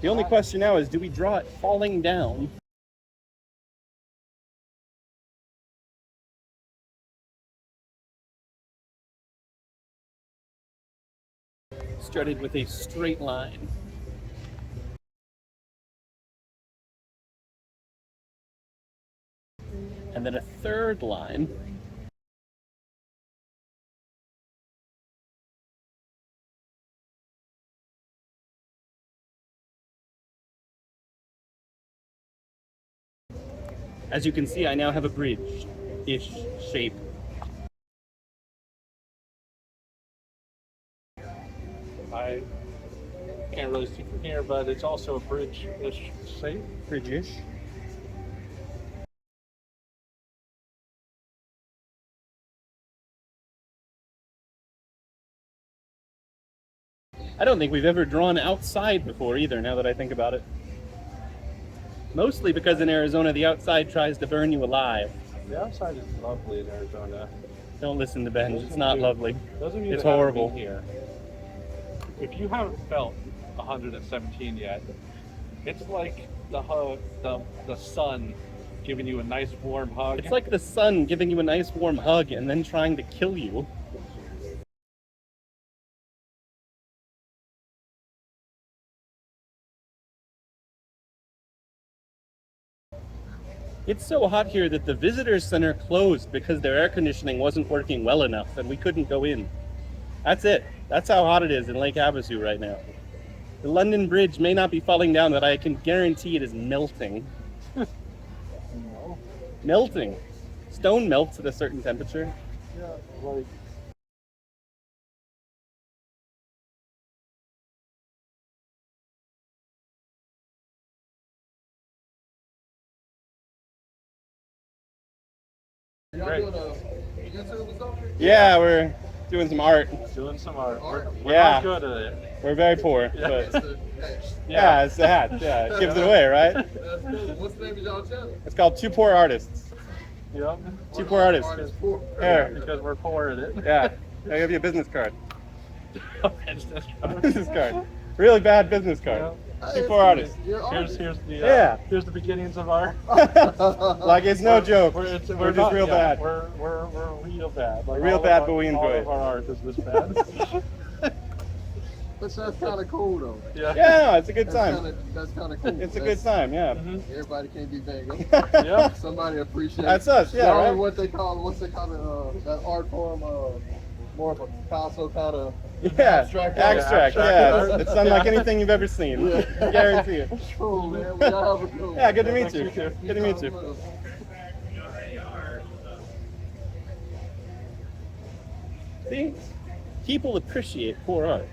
The only question now is, do we draw it falling down? Started with a straight line. And then a third line. As you can see, I now have a bridge-ish shape. I can't really see from here, but it's also a bridge-ish shape. Bridge-ish. I don't think we've ever drawn outside before either, now that I think about it. Mostly because in Arizona, the outside tries to burn you alive. The outside is lovely in Arizona. Don't listen to Ben, it's not lovely. Those of you It's that haven't horrible. been here, if you haven't felt 117 yet, it's like the sun giving you a nice warm hug. It's like the sun giving you a nice warm hug and then trying to kill you. It's so hot here that the visitor center closed because their air conditioning wasn't working well enough and we couldn't go in. That's it. That's how hot it is in Lake Havasu right now. The London Bridge may not be falling down, but I can guarantee it is melting. Melting. Stone melts at a certain temperature. Yeah, like great. Yeah, we're doing some art. Doing some art. We're Yeah. not good at it. We're very poor, Yeah. but yeah, it's the hat. Yeah, it gives it away, right? What's the name of y'all channel? It's called Two Poor Artists. Yep. Two Poor Artists. Here, Because we're poor at it. yeah. I'll give you a business card. Business A card. business card. Really bad business card. Two Poor Artists. Here's the Yeah. here's the beginnings of our. Like it's no joke. We're We're just just real bad. We're real bad. Like Real all of bad, our- but we enjoy all it. of our art is this bad. But that's kind of cool though. Yeah, no, it's a good That's time. kinda- That's kind of cool. It's a good time, yeah. Everybody can't be vegan. Yeah. Somebody appreciates. That's us, yeah, Y'all right? know what they call that art form? More of a Picasso kind of. Yeah, Abstract abstract, art. yeah. It's unlike anything you've ever seen. Yeah. Guarantee it. Cool, man. We all have a cool. Yeah, good to meet you. Good to meet you. See, people appreciate poor art,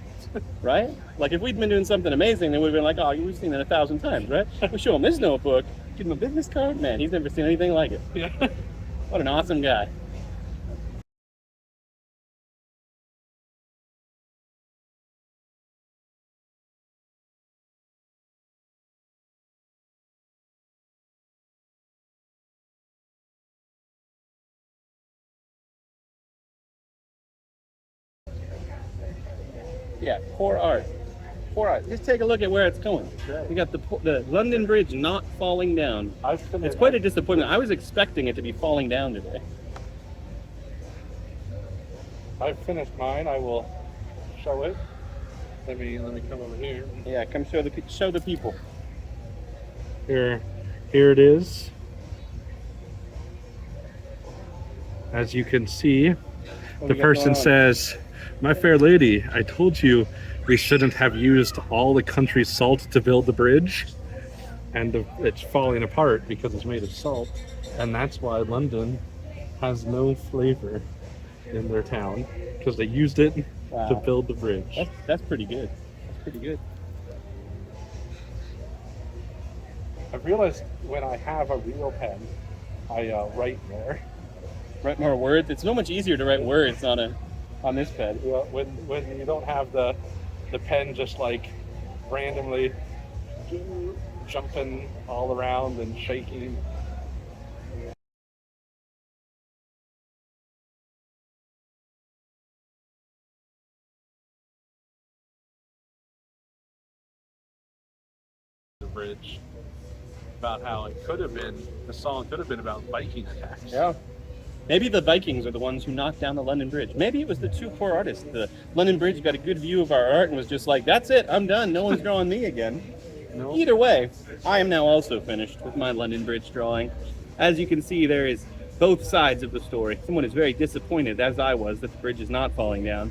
right? Like if we'd been doing something amazing, then we'd been like, oh, we've seen it 1,000 times, right? We show him this notebook, give him a business card, man, he's never seen anything like it. Yeah. What an awesome guy. Yeah, poor art. Poor art. Just take a look at where it's going. We got the London Bridge not falling down. It's quite a disappointment. I was expecting it to be falling down today. I've finished mine. I will show it. Let me come over here. Yeah, come show the people. Here it is. As you can see, the person says, "My fair lady, I told you we shouldn't have used all the country's salt to build the bridge." And it's falling apart because it's made of salt. And that's why London has no flavor in their town, because they used it to Wow. build the bridge. That's pretty good. That's pretty good. I've realized when I have a real pen, I write more. Write more words. It's so much easier to write words on this pen. Yeah, when you don't have the pen just like randomly jumping all around and shaking. The bridge, about how it could have been, the song could have been about Viking attacks. Yeah. Maybe the Vikings are the ones who knocked down the London Bridge. Maybe it was the two poor artists. The London Bridge got a good view of our art and was just like, that's it, I'm done. No one's drawing me again. No. Either way, I am now also finished with my London Bridge drawing. As you can see, there is both sides of the story. Someone is very disappointed, as I was, that the bridge is not falling down.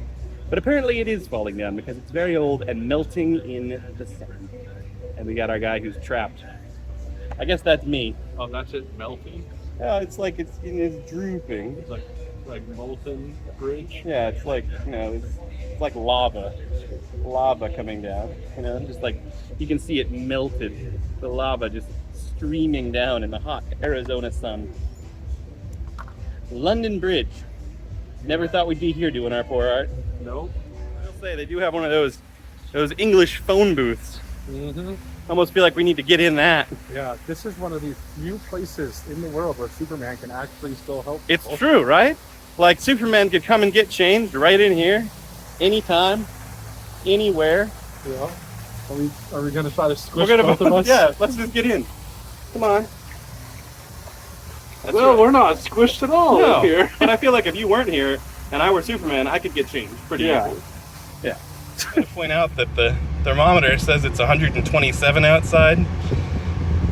But apparently it is falling down because it's very old and melting in the sun. And we got our guy who's trapped. I guess that's me. Oh, that's it, melting. Yeah, it's like it's drooping. It's like molten bridge. Yeah, it's like, it's like lava coming down, just like you can see it melted, the lava just streaming down in the hot Arizona sun. London Bridge. Never thought we'd be here doing our poor art. Nope. I'll say they do have one of those Those English phone booths. Mm-hmm. Almost feel like we need to get in that. Yeah, this is one of the few places in the world where Superman can actually still help It's people. true, right? Like Superman could come and get changed right in here, anytime, anywhere. Yeah. Are we gonna try to squish We're gonna both of us? Yeah, let's just get in. Come on. That's Well, right. we're not squished at all No, up here. but I feel like if you weren't here and I were Superman, I could get changed pretty Yeah. easily. Yeah. I'm gonna point out that the thermometer says it's 127 outside.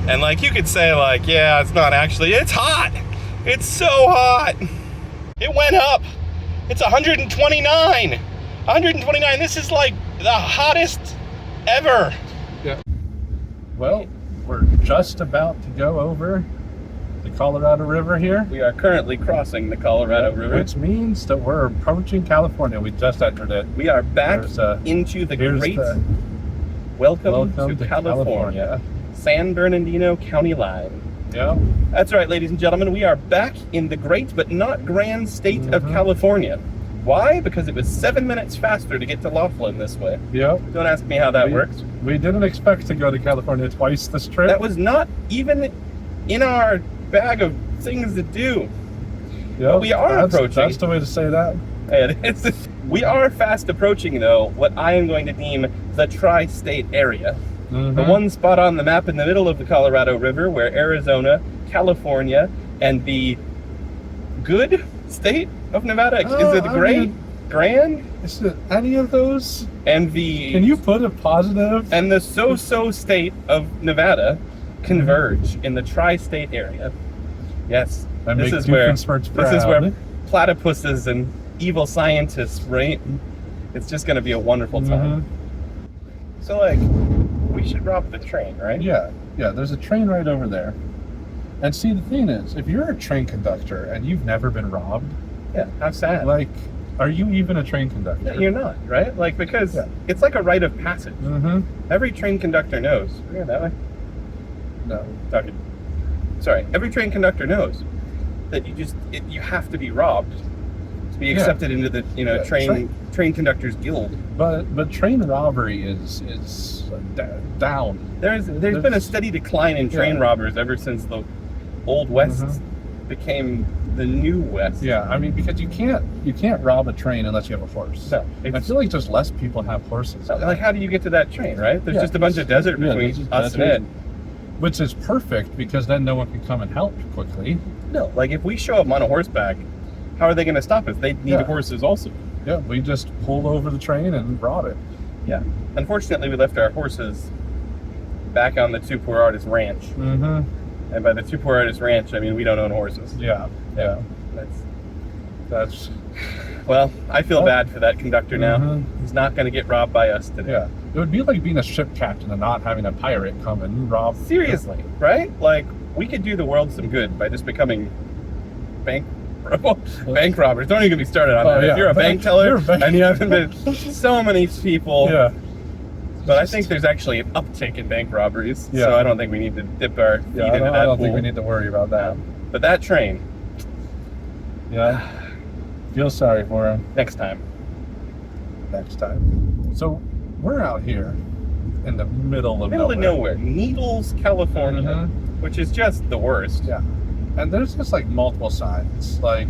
And like you could say like, yeah, it's not actually, it's hot. It's so hot. It went up. It's 129. 129. This is like the hottest ever. Yeah. Well, we're just about to go over the Colorado River here. We are currently crossing the Colorado River. Which means that we're approaching California. We just entered it. We are back There's, into the here's great the welcome welcome to to California. San Bernardino County line. Yeah. That's right, ladies and gentlemen. We are back in the great but not grand state of Mhm. California. Why? Because it was 7 minutes faster to get to Laughlin this way. Yep. Don't ask me how that works. We didn't expect to go to California twice this trip. That was not even in our bag of things to do. Yep. we are approaching. That's the way to say that. It is. We are fast approaching, though, what I am going to deem the tri-state area. Mhm. The one spot on the map in the middle of the Colorado River where Arizona, California, and the good state of Nevada, is it the I great, mean- grand, Is it any of those? and the Can you put a positive? and the so-so state of Nevada converge in the tri-state area? Yes, And this make is where Doofenshmirtz this is where proud. platypuses and evil scientists reign. It's just going to be a wonderful time. Mhm. So, like, we should rob the train, right? Yeah, there's a train right over there. And see, the thing is, if you're a train conductor and you've never been robbed, Yeah. How sad. like, are you even a train conductor? You're not, right? Like, because Yeah. it's like a rite of passage. Mm-hmm. Every train conductor knows. We're going that way. No. Okay. Sorry. Every train conductor knows that you have to be robbed to be Yeah. accepted into the Yeah, train conductors guild. But train robbery is down. There's been a steady decline in train Yeah. robbers ever since the Old West became the New West. Yeah, I mean, because you can't rob a train unless you have a horse. No, I it's, feel like just less people have horses. like, how do you get to that train, right? There's Yeah. just a bunch of desert Yeah, between there's just us and desert. it. Which is perfect because then no one can come and help quickly. No, like if we show up on a horseback, how are they going to stop us? They need Yeah. horses also. Yeah, we just pulled over the train and brought it. Yeah. Unfortunately, we left our horses back on the Two Poor Artists Ranch. Mm-hmm. And by the Two Poor Artists Ranch, I mean we don't own horses. Yeah. That's well, I feel bad for that conductor now. Mhm. He's not going to get robbed by us today. Yeah. It would be like being a ship captain and not having a pirate come and rob. Seriously, right? Like, we could do the world some good by just becoming bank robbers. Don't even get me started on that. yeah. If you're a bank teller You're a bank- and you haven't been, so many people. Yeah. But I think there's actually an uptick in bank robberies. Yeah. So I don't think we need to dip our feet Yeah, into that I don't pool. think we need to worry about that. But that train, Yeah. Feel sorry for him next time. next time. So we're out here in the middle of Middle of nowhere. nowhere. Needles, California. Mhm. Which is just the worst. Yeah. And there's just like multiple signs, like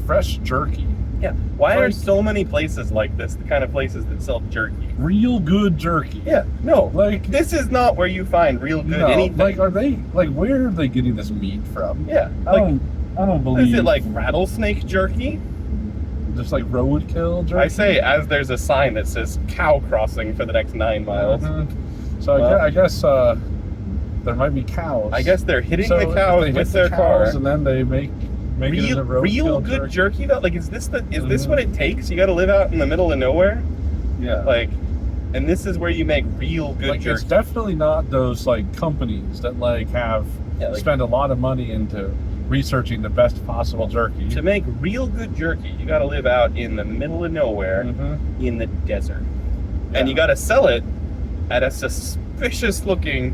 fresh jerky, Yeah. Why are Like- so many places like this the kind of places that sell jerky? real good jerky. Yeah. No. Like, This is not where you find real good no, anything. like, are they, like, where are they getting this meat from? yeah. I Like, don't believe. is it like rattlesnake jerky? just like roadkill jerky? I say as there's a sign that says cow crossing for the next 9 miles. Mhm. So Well- I guess there might be cows. I guess they're hitting So the if cows they hit with the their car. cows and then they make it into Real roadkill good jerky though? Like is this what it takes? You gotta live out in the middle of nowhere? Yeah. Like, and this is where you make real good Like, it's jerky. definitely not those like companies that like have Yeah, like- spend a lot of money into researching the best possible jerky. To make real good jerky, you gotta live out in the middle of nowhere Mhm. in the desert. Yeah. And you gotta sell it at a suspicious looking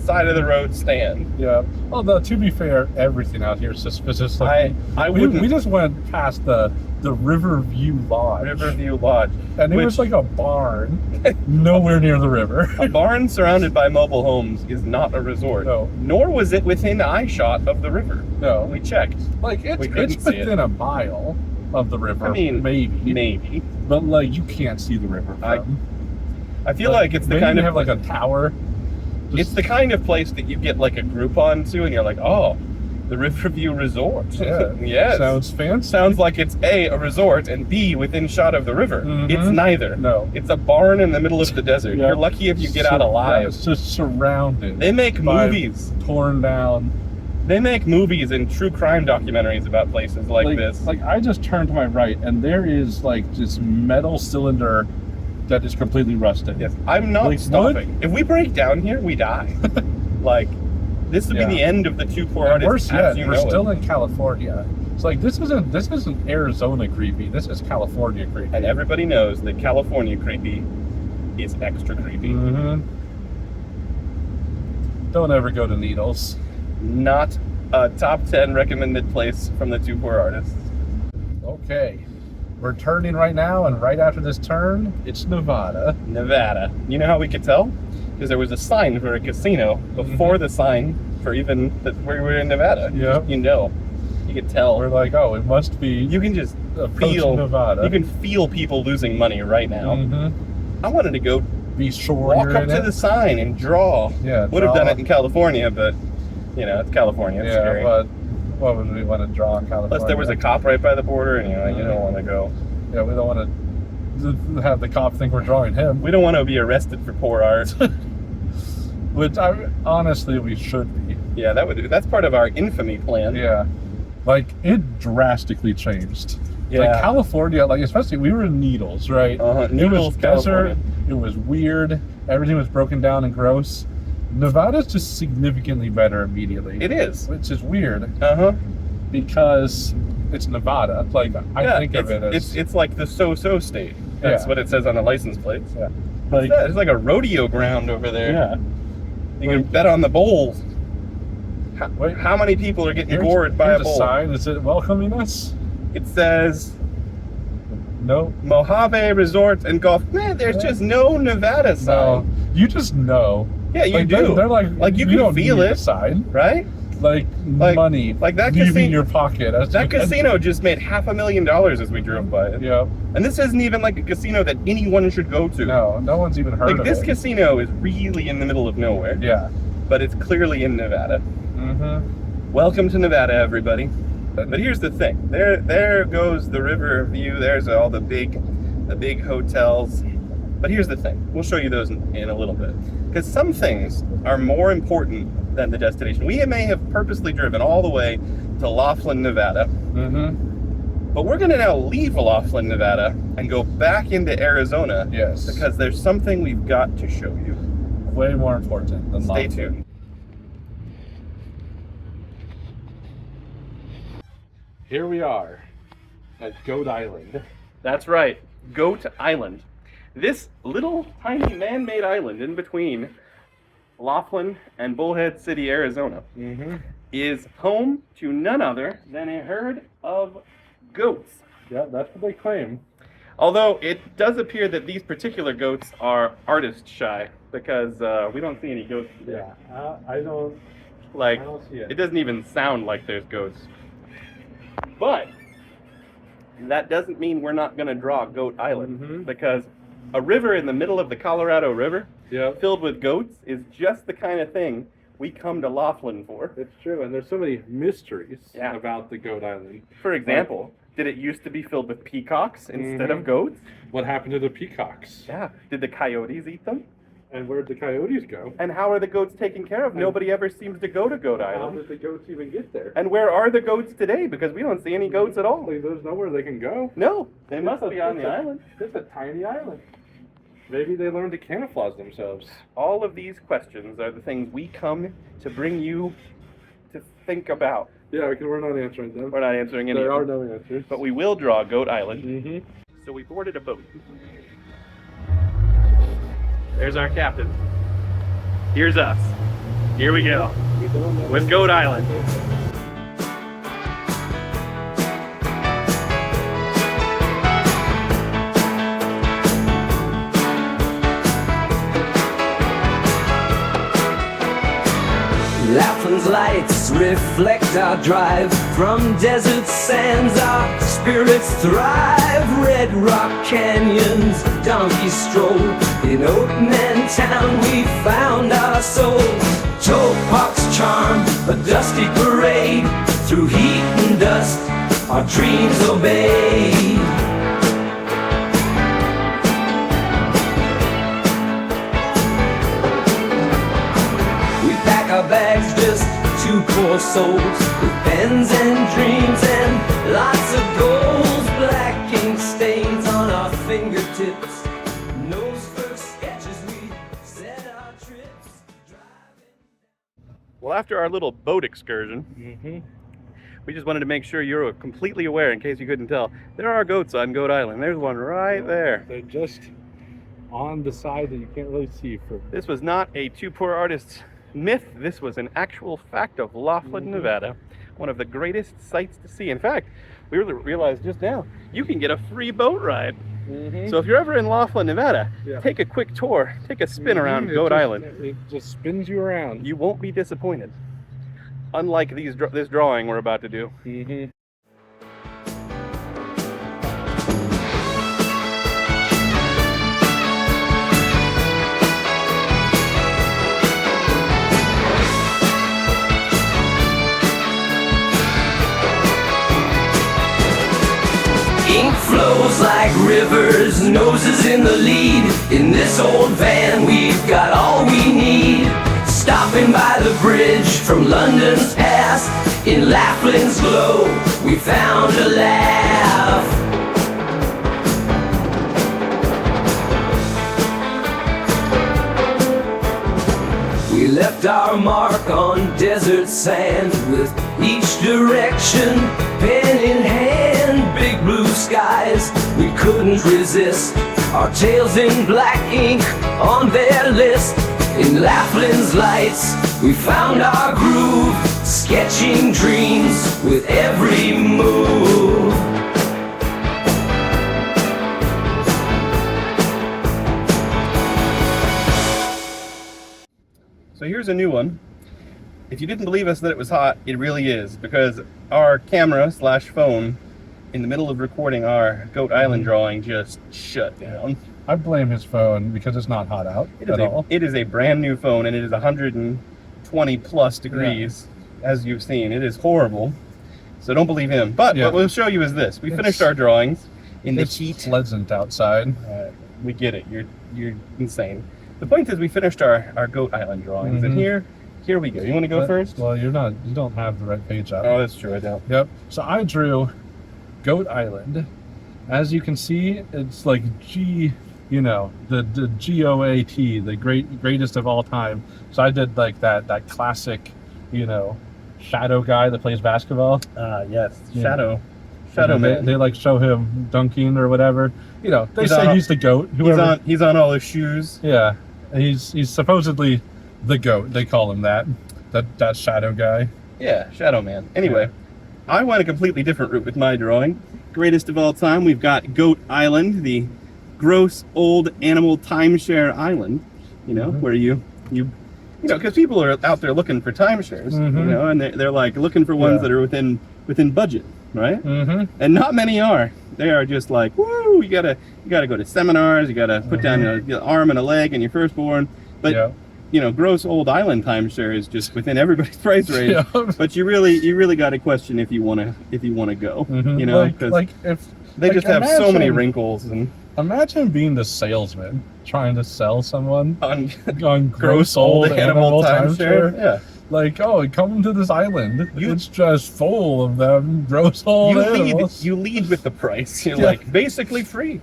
side of the road stand. Yeah. Although to be fair, everything out here is suspicious. Like I we wouldn't. just went past the Riverview Lodge. Riverview Lodge. And it which- was like a barn nowhere near the river. A barn surrounded by mobile homes is not a resort. No. Nor was it within eyeshot of the river. No. We checked. Like We it's couldn't see within a mile of the river. I mean, maybe. Maybe. But like you can't see the river from. I feel like it's the maybe kind you of have like a tower. it's the kind of place that you get like a Groupon to, and you're like, oh, the Riverview Resort. Yeah. Yes. Sounds fancy. Sounds like it's A, a resort, and B, within shot of the river. Mhm. It's neither. No. It's a barn in the middle of the desert. Yeah. You're lucky if you get out alive. It's just surrounded. They make by movies. torn down. They make movies and true crime documentaries about places like this. Like I just turned to my right, and there is like this metal cylinder that is completely rusted. Yes, I'm not Like, stopping. If we break down here, we die. Like, this would Yeah. be the end of the two poor And artists worse as yet, you we're know still it. in California. It's like this isn't Arizona creepy. This is California creepy. And everybody knows that California creepy is extra creepy. Mm-hmm. Don't ever go to Needles. Not a top 10 recommended place from the two poor artists. Okay. We're turning right now, and right after this turn, it's Nevada. Nevada. You know how we could tell? Because there was a sign for a casino before the sign for even that we were in Nevada. Yep. You know. You could tell. We're like, oh, it must be. You can just approaching feel Nevada. You can feel people losing money right now. Mm-hmm. I wanted to go Be sure walk you're up in to it. the sign and draw. Yeah, Would have draw. done it in California, but you know, it's California. It's Yeah, scary. but what would we want to draw in California? Plus, there was a cop right by the border, and you don't want to go. Yeah, we don't want to have the cop think we're drawing him. We don't want to be arrested for poor art. Which honestly we should be. Yeah, that's part of our infamy plan. Yeah, like it drastically changed. Yeah. Like California, like especially we were in Needles, right? Uh-huh. It Needles, was desert. California. It was weird. Everything was broken down and gross. Nevada's just significantly better immediately. It is. Which is weird Uh-huh. because it's Nevada. Like I think of it as it's like the so-so state. That's Yeah. what it says on the license plates. yeah. What's that? It's like a rodeo ground over there. Yeah. You can bet on the bowls. Wait. How many people are getting gored by a here's bowl? sign. Is it welcoming us? It says No. Mojave Resort and Golf. Man, there's just no Nevada sign. No. You just know. Yeah, you Like, do. They're like you you can don't feel need it, a sign. right? Like money. like that leaving casino- your pocket. That casino just made $500,000 as we drove by it. Yeah. And this isn't even like a casino that anyone should go to. No one's even heard Like of this it. casino is really in the middle of nowhere, Yeah. but it's clearly in Nevada. Mm-hmm. Welcome to Nevada, everybody. But here's the thing. There goes the river view. There's all the big hotels. But here's the thing. We'll show you those in a little bit. Because some things are more important than the destination. We may have purposely driven all the way to Laughlin, Nevada. Mm-hmm. But we're going to now leave Laughlin, Nevada and go back into Arizona. Yes. Because there's something we've got to show you. Way more important than Stay Laughlin. tuned. Here we are at Goat Island. That's right, Goat Island. This little tiny man-made island in between Laughlin and Bullhead City, Arizona, is home to none other than a herd of goats. Yeah, that's what they claim. Although it does appear that these particular goats are artist shy because we don't see any goats today. Yeah, I don't see it. It doesn't even sound like there's goats. But that doesn't mean we're not going to draw Goat Island because a river in the middle of the Colorado River filled with goats is just the kind of thing we come to Laughlin for. It's true, and there's so many mysteries Yeah. about the Goat Island. For example, did it used to be filled with peacocks instead of goats? What happened to the peacocks? Yeah. Did the coyotes eat them? And where'd the coyotes go? And how are the goats taken care of? Nobody ever seems to go to Goat How Island. did the goats even get there? And where are the goats today? Because we don't see any goats at all. Like, there's nowhere they can go. No, they must be on the island. It's a tiny island. Maybe they learned to camouflage themselves. All of these questions are the things we come to bring you to think about. Yeah, because we're not answering them. We're not answering any There of are them, no answers. but we will draw Goat Island. Mm-hmm. So we boarded a boat. There's our captain. Here's us. Here we go. With Goat Island. Lapland's lights reflect our drive. From desert sands our spirits thrive. Red Rock Canyons, donkey stroll. In Oatman Town we found our soul. Topok's charm, a dusty parade. Through heat and dust, our dreams obey. Our bags, just two poor souls with pens and dreams and lots of goals. Black ink stains on our fingertips. Nose first sketches, we set our trips. Well, after our little boat excursion, we just wanted to make sure you were completely aware, in case you couldn't tell, there are goats on Goat Island. There's one right there. They're just on the side that you can't really see from. This was not a Two Poor Artists myth. This was an actual fact of Laughlin, Nevada. One of the greatest sights to see. In fact, we realized just now, you can get a free boat ride. So if you're ever in Laughlin, Nevada, take a quick tour, take a spin around Goat Island. It just spins you around. You won't be disappointed. Unlike this drawing we're about to do. Ink flows like rivers, noses in the lead. In this old van we've got all we need. Stopping by the bridge from London's past. In Lapland's glow we found a laugh. We left our mark on desert sand. With each direction, pen in hand. Big blue skies, we couldn't resist. Our tales in black ink on their list. In Lapland's lights, we found our groove. Sketching dreams with every move. So here's a new one. If you didn't believe us that it was hot, it really is, because our camera / phone in the middle of recording our Goat Island drawing just shut down. I blame his phone because it's not hot out at all. It is a brand new phone, and it is 120 plus degrees, as you've seen. It is horrible. So don't believe him. But what we'll show you is this. We finished our drawings in the heat. It's pleasant outside. We get it. You're insane. The point is, we finished our Goat Island drawings, and here we go. You want to go first? Well, you don't have the right page up. Oh, that's true. I don't. Yep. So I drew Goat Island. As you can see, it's like the GOAT, the greatest of all time. So I did like that classic, shadow guy that plays basketball. Yes, Yeah. Shadow Man. They like show him dunking or whatever. They say he's the GOAT. He's on all his shoes. Yeah, he's supposedly the GOAT. They call him that shadow guy. Yeah, Shadow Man. Anyway, I went a completely different route with my drawing. Greatest of all time, we've got Goat Island, the gross old animal timeshare island. Where you because people are out there looking for timeshares. And they're like looking for ones that are within budget, right? And not many are. They are just like, woo! You gotta go to seminars. You gotta put down an arm and a leg and your firstborn. But gross old island timeshare is just within everybody's price range. But you really got to question if you want to go. Because they just have so many wrinkles. And imagine being the salesman trying to sell someone on gross old animal timeshare. Yeah. Like, oh, come to this island. It's just full of them gross old animals. You lead with the price. You're like, basically free.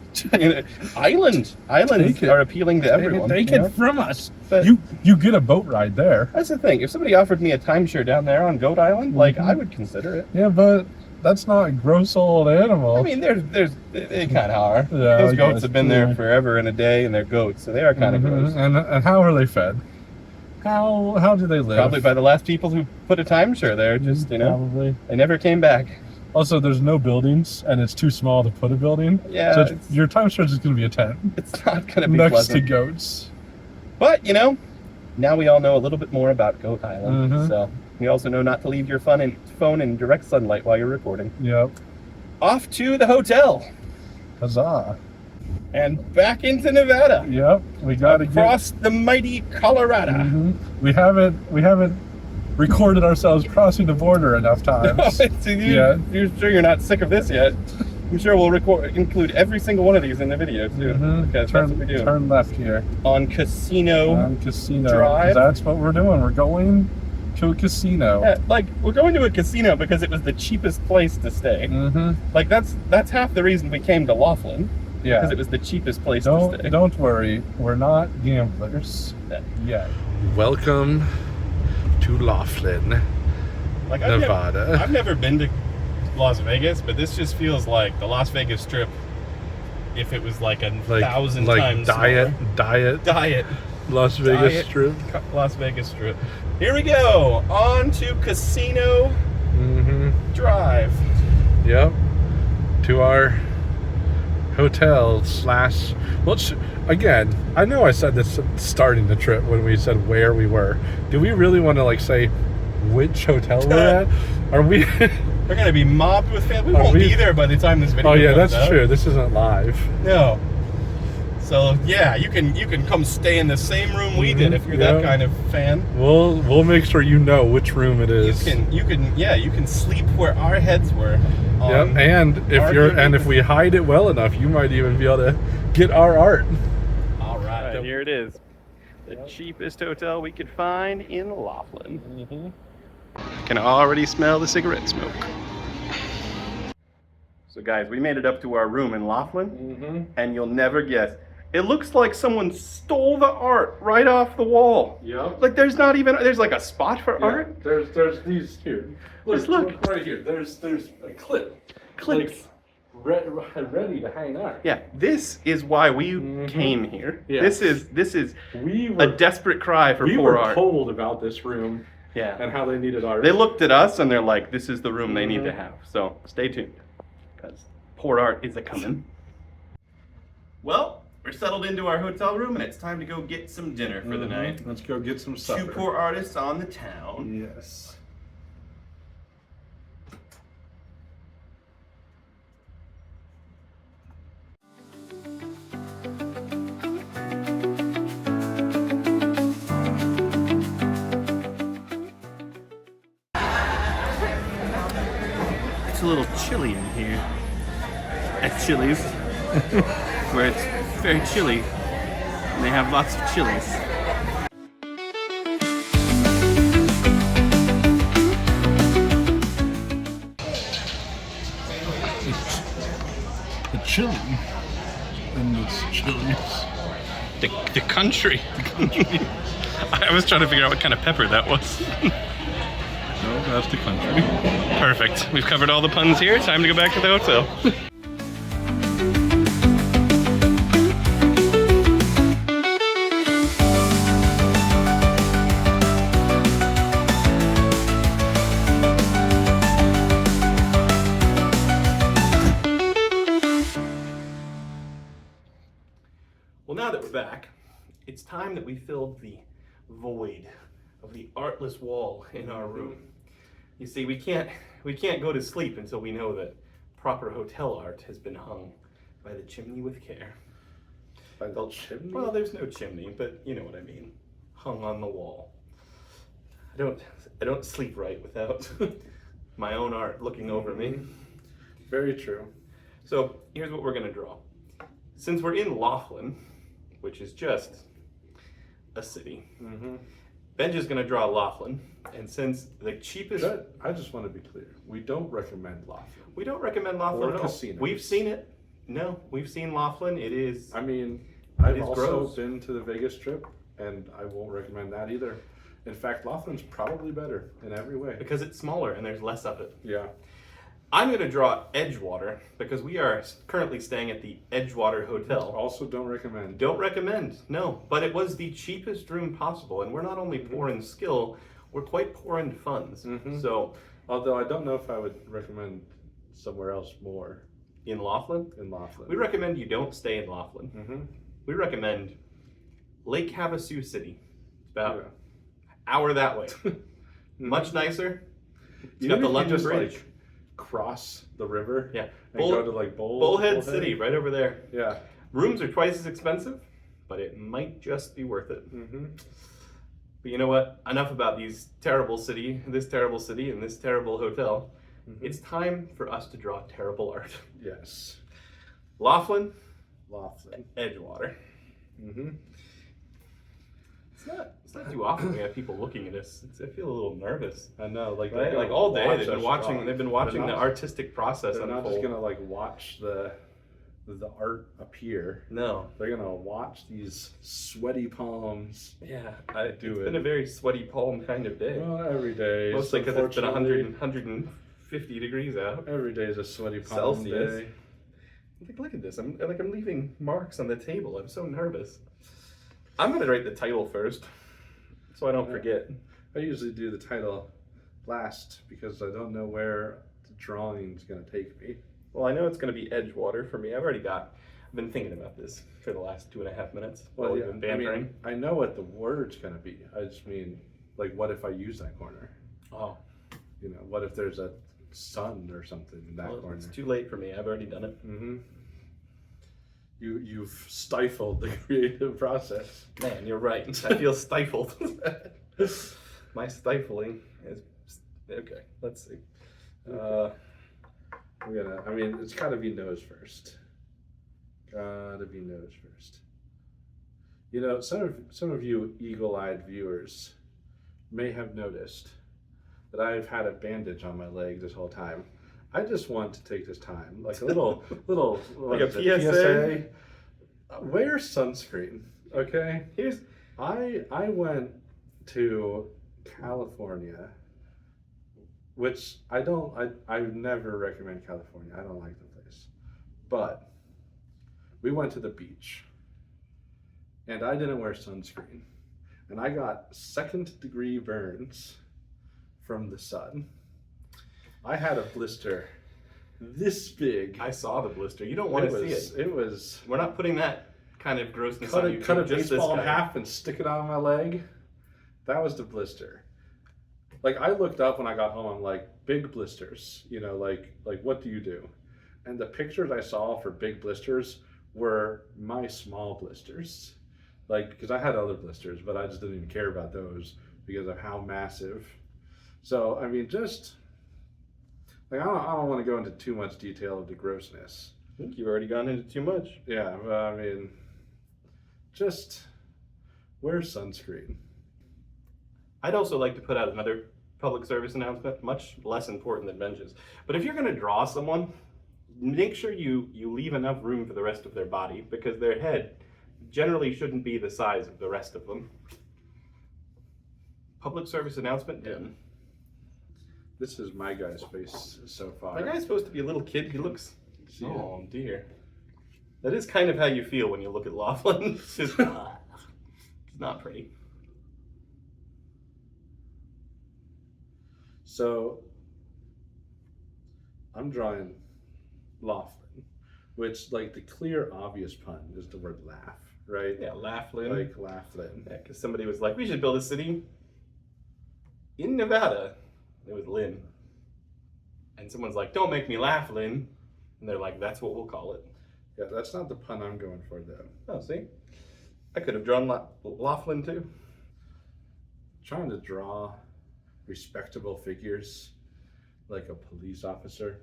Islands are appealing to everyone. Take it from us. But you get a boat ride there. That's the thing. If somebody offered me a timeshare down there on Goat Island, I would consider it. Yeah, but that's not gross old animals. I mean, they kind of are. Yeah, those goats have been there forever and a day, and they're goats, so they are kind of gross. And how are they fed? How do they live? Probably by the last people who put a timeshare there. Just Probably. they never came back. Also, there's no buildings, and it's too small to put a building. Yeah, So your timeshare is going to be a tent It's not gonna be next pleasant. to goats. But now we all know a little bit more about Goat Island. Mhm. So we also know not to leave your phone in direct sunlight while you're recording. Yep. Off to the hotel Huzzah. and back into Nevada. Yep. We got to Across the mighty Colorado. Mhm. We haven't recorded ourselves crossing the border enough times. You're sure you're not sick of this yet? I'm sure we'll include every single one of these in the video too. Mhm. Because that's what we do. Turn left here On Casino on Casino. Drive. That's what we're doing. We're going to a casino. Yeah, like we're going to a casino because it was the cheapest place to stay. Mm-hmm. Like that's half the reason we came to Laughlin. Yeah. Because it was the cheapest place to stay. Don't worry. We're not gamblers yet. Welcome to Laughlin, Like Nevada. I've never been to Las Vegas, but this just feels like the Las Vegas Strip if it was like a thousand times diet Las Vegas Diet Strip. Las Vegas Strip. Here we go on to Casino Drive. Yep. To our hotel / again, I know I said this starting the trip when we said where we were. Do we really want to say which hotel we're at? Are we We're gonna be mobbed with fans. We Are won't we- be there by the time this video Oh yeah, comes that's out. true. This isn't live. No. So yeah, you can come stay in the same room we did if you're that kind of fan. We'll make sure you know which room it is. You can sleep where our heads were. Yep. And if we hide it well enough, you might even be able to get our art. All right, here it is. The cheapest hotel we could find in Laughlin. Can already smell the cigarette smoke. So guys, we made it up to our room in Laughlin, and you'll never guess. It looks like someone stole the art right off the wall. Yep. Like there's like a spot for art. There's these here. Look. Look right here. There's a clip. Clips. Ready to hang out. Yeah, this is why we came here. Yeah. This is We a desperate cry for we poor were art. told about this room Yeah. and how they needed art. They looked at us and they're like, this is the room they need to have. So stay tuned, because poor art is a coming. Well, we're settled into our hotel room and it's time to go get some dinner for the night. Let's go get some supper. Two poor artists on the town. Yes. It's a little chilly in here at Chili's, where it's very chilly and they have lots of chilies. The chili. And it's chilies. The country. I was trying to figure out what kind of pepper that was. No, that's the country. Perfect. We've covered all the puns here. Time to go back to the hotel. Well, now that we're back, it's time that we filled the void of the artless wall in our room. You see, we can't go to sleep until we know that proper hotel art has been hung by the chimney with care. By the chimney? Well, there's no chimney, but you know what I mean. Hung on the wall. I don't sleep right without my own art looking over me. Very true. So here's what we're gonna draw. Since we're in Laughlin, which is just a city, Benja's gonna draw Laughlin, and since the cheapest, I just want to be clear. We don't recommend Laughlin. we don't recommend Laughlin Or at all. casinos. We've seen it. No, we've seen Laughlin. It is. I mean, I've is also gross. been to the Vegas Strip, and I won't recommend that either. In fact, Laughlin's probably better in every way. Because it's smaller and there's less of it. Yeah. I'm going to draw Edgewater because we are currently staying at the Edgewater Hotel. Also, don't recommend. Don't recommend, no. But it was the cheapest room possible, and we're not only poor in skill, we're quite poor in funds. So, Although I don't know if I would recommend somewhere else more. in Laughlin, In we recommend you don't stay in Laughlin. We recommend Lake Havasu City. It's about an hour that way. Much nicer. It's got Even the if you London just, Bridge. like, cross the river. Yeah. And go to like Bullhead City, right over there. Yeah. Rooms are twice as expensive, but it might just be worth it. But you know what? Enough about this terrible city, and this terrible hotel. It's time for us to draw terrible art. Yes. Laughlin, Laughlin. Edgewater. It's not too often we have people looking at us. I feel a little nervous. I know, like Right? Like all day they've been watching. They've been watching the artistic process They're not unfold. just gonna like watch the art appear. No. They're gonna watch these sweaty palms. Yeah, it's Do it. been a very sweaty, palm kind of day. Well, every day. Mostly because it's been 100, unfortunately, 150 degrees out. Every day is a sweaty palm Celsius. day. Like, look at this. I'm leaving marks on the table. I'm so nervous. I'm gonna write the title first, so I don't forget. I usually do the title last because I don't know where the drawing's gonna take me. Well, I know it's gonna be Edgewater for me. I've been thinking about this for the last 2.5 minutes while we've been bantering. I know what the word's gonna be. I just mean, like, what if I use that corner? Oh, You know, what if there's a sun or something in that well, corner? it's too late for me. I've already done it. You've stifled the creative process. Man, you're right. I feel stifled. My stifling is okay. Let's see. It's gotta be nose first. Gotta be nose first. You know, some of you eagle-eyed viewers may have noticed that I've had a bandage on my leg this whole time. I just want to take this time, like a little Like a what is it, PSA? Wear sunscreen, okay? I went to California, which I would never recommend California. I don't like the place. But we went to the beach and I didn't wear sunscreen. And I got 2nd-degree burns from the sun. I had a blister this big. I saw the blister. You don't want to see it. It was We're not putting that kind of grossness cut on a, you. cut a Just this baseball in guy. half and stick it on my leg. That was the blister. Like, I looked up when I got home, I'm like, big blisters, you know, like what do you do? And the pictures I saw for big blisters were my small blisters. Like, because I had other blisters, but I just didn't even care about those because of how massive. So, I mean, just, like, I don't want to go into too much detail of the grossness. I think you've already gone into too much. Yeah, but I mean, just wear sunscreen. I'd also like to put out another public service announcement, much less important than benches. But if you're going to draw someone, make sure you leave enough room for the rest of their body, because their head generally shouldn't be the size of the rest of them. Public service announcement done. This is my guy's face so far. That guy's supposed to be a little kid. He looks. See it? Oh dear. That is kind of how you feel when you look at Laughlin. It's just, it's not pretty. So I'm drawing Laughlin, which, like, the clear, obvious pun is the word laugh, right? Yeah, Laughlin. Like Laughlin. Yeah, because somebody was like, we should build a city in Nevada. It was Lynn. And someone's like, don't make me laugh, Lynn. And they're like, that's what we'll call it. Yeah, that's not the pun I'm going for, though. Oh, see? I could have drawn Laughlin too. Trying to draw respectable figures, like a police officer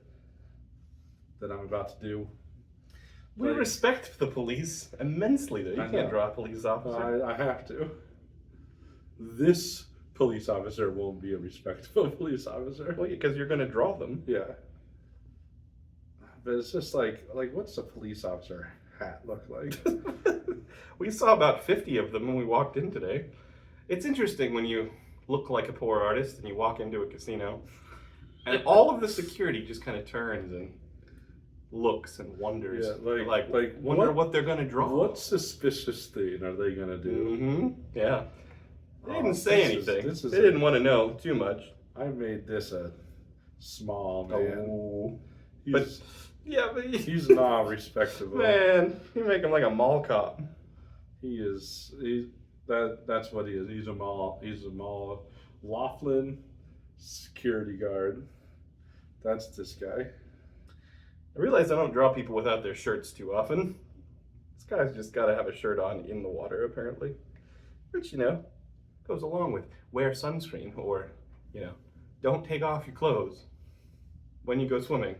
that I'm about to do. We Like, respect the police immensely, though. You I can't know. draw a police officer. I have to. This police officer won't be a respectable police officer. Well, because you're going to draw them. Yeah. But it's just like what's a police officer hat look like? We saw about 50 of them when we walked in today. It's interesting when you look like a poor artist and you walk into a casino And all of the security just kind of turns and looks and wonders. Yeah, like wonder what they're gonna draw. What suspicious thing are they gonna do? Mm-hmm. Yeah. They Oh, didn't say anything. They didn't want to know too much. I made this a small man. Oh. He's, But he's not respectable. man, you make him like a mall cop. He is. That's what he is. He's a mall. Laughlin security guard. That's this guy. I realize I don't draw people without their shirts too often. This guy's just got to have a shirt on in the water, apparently. Which, goes along with wear sunscreen or, don't take off your clothes when you go swimming.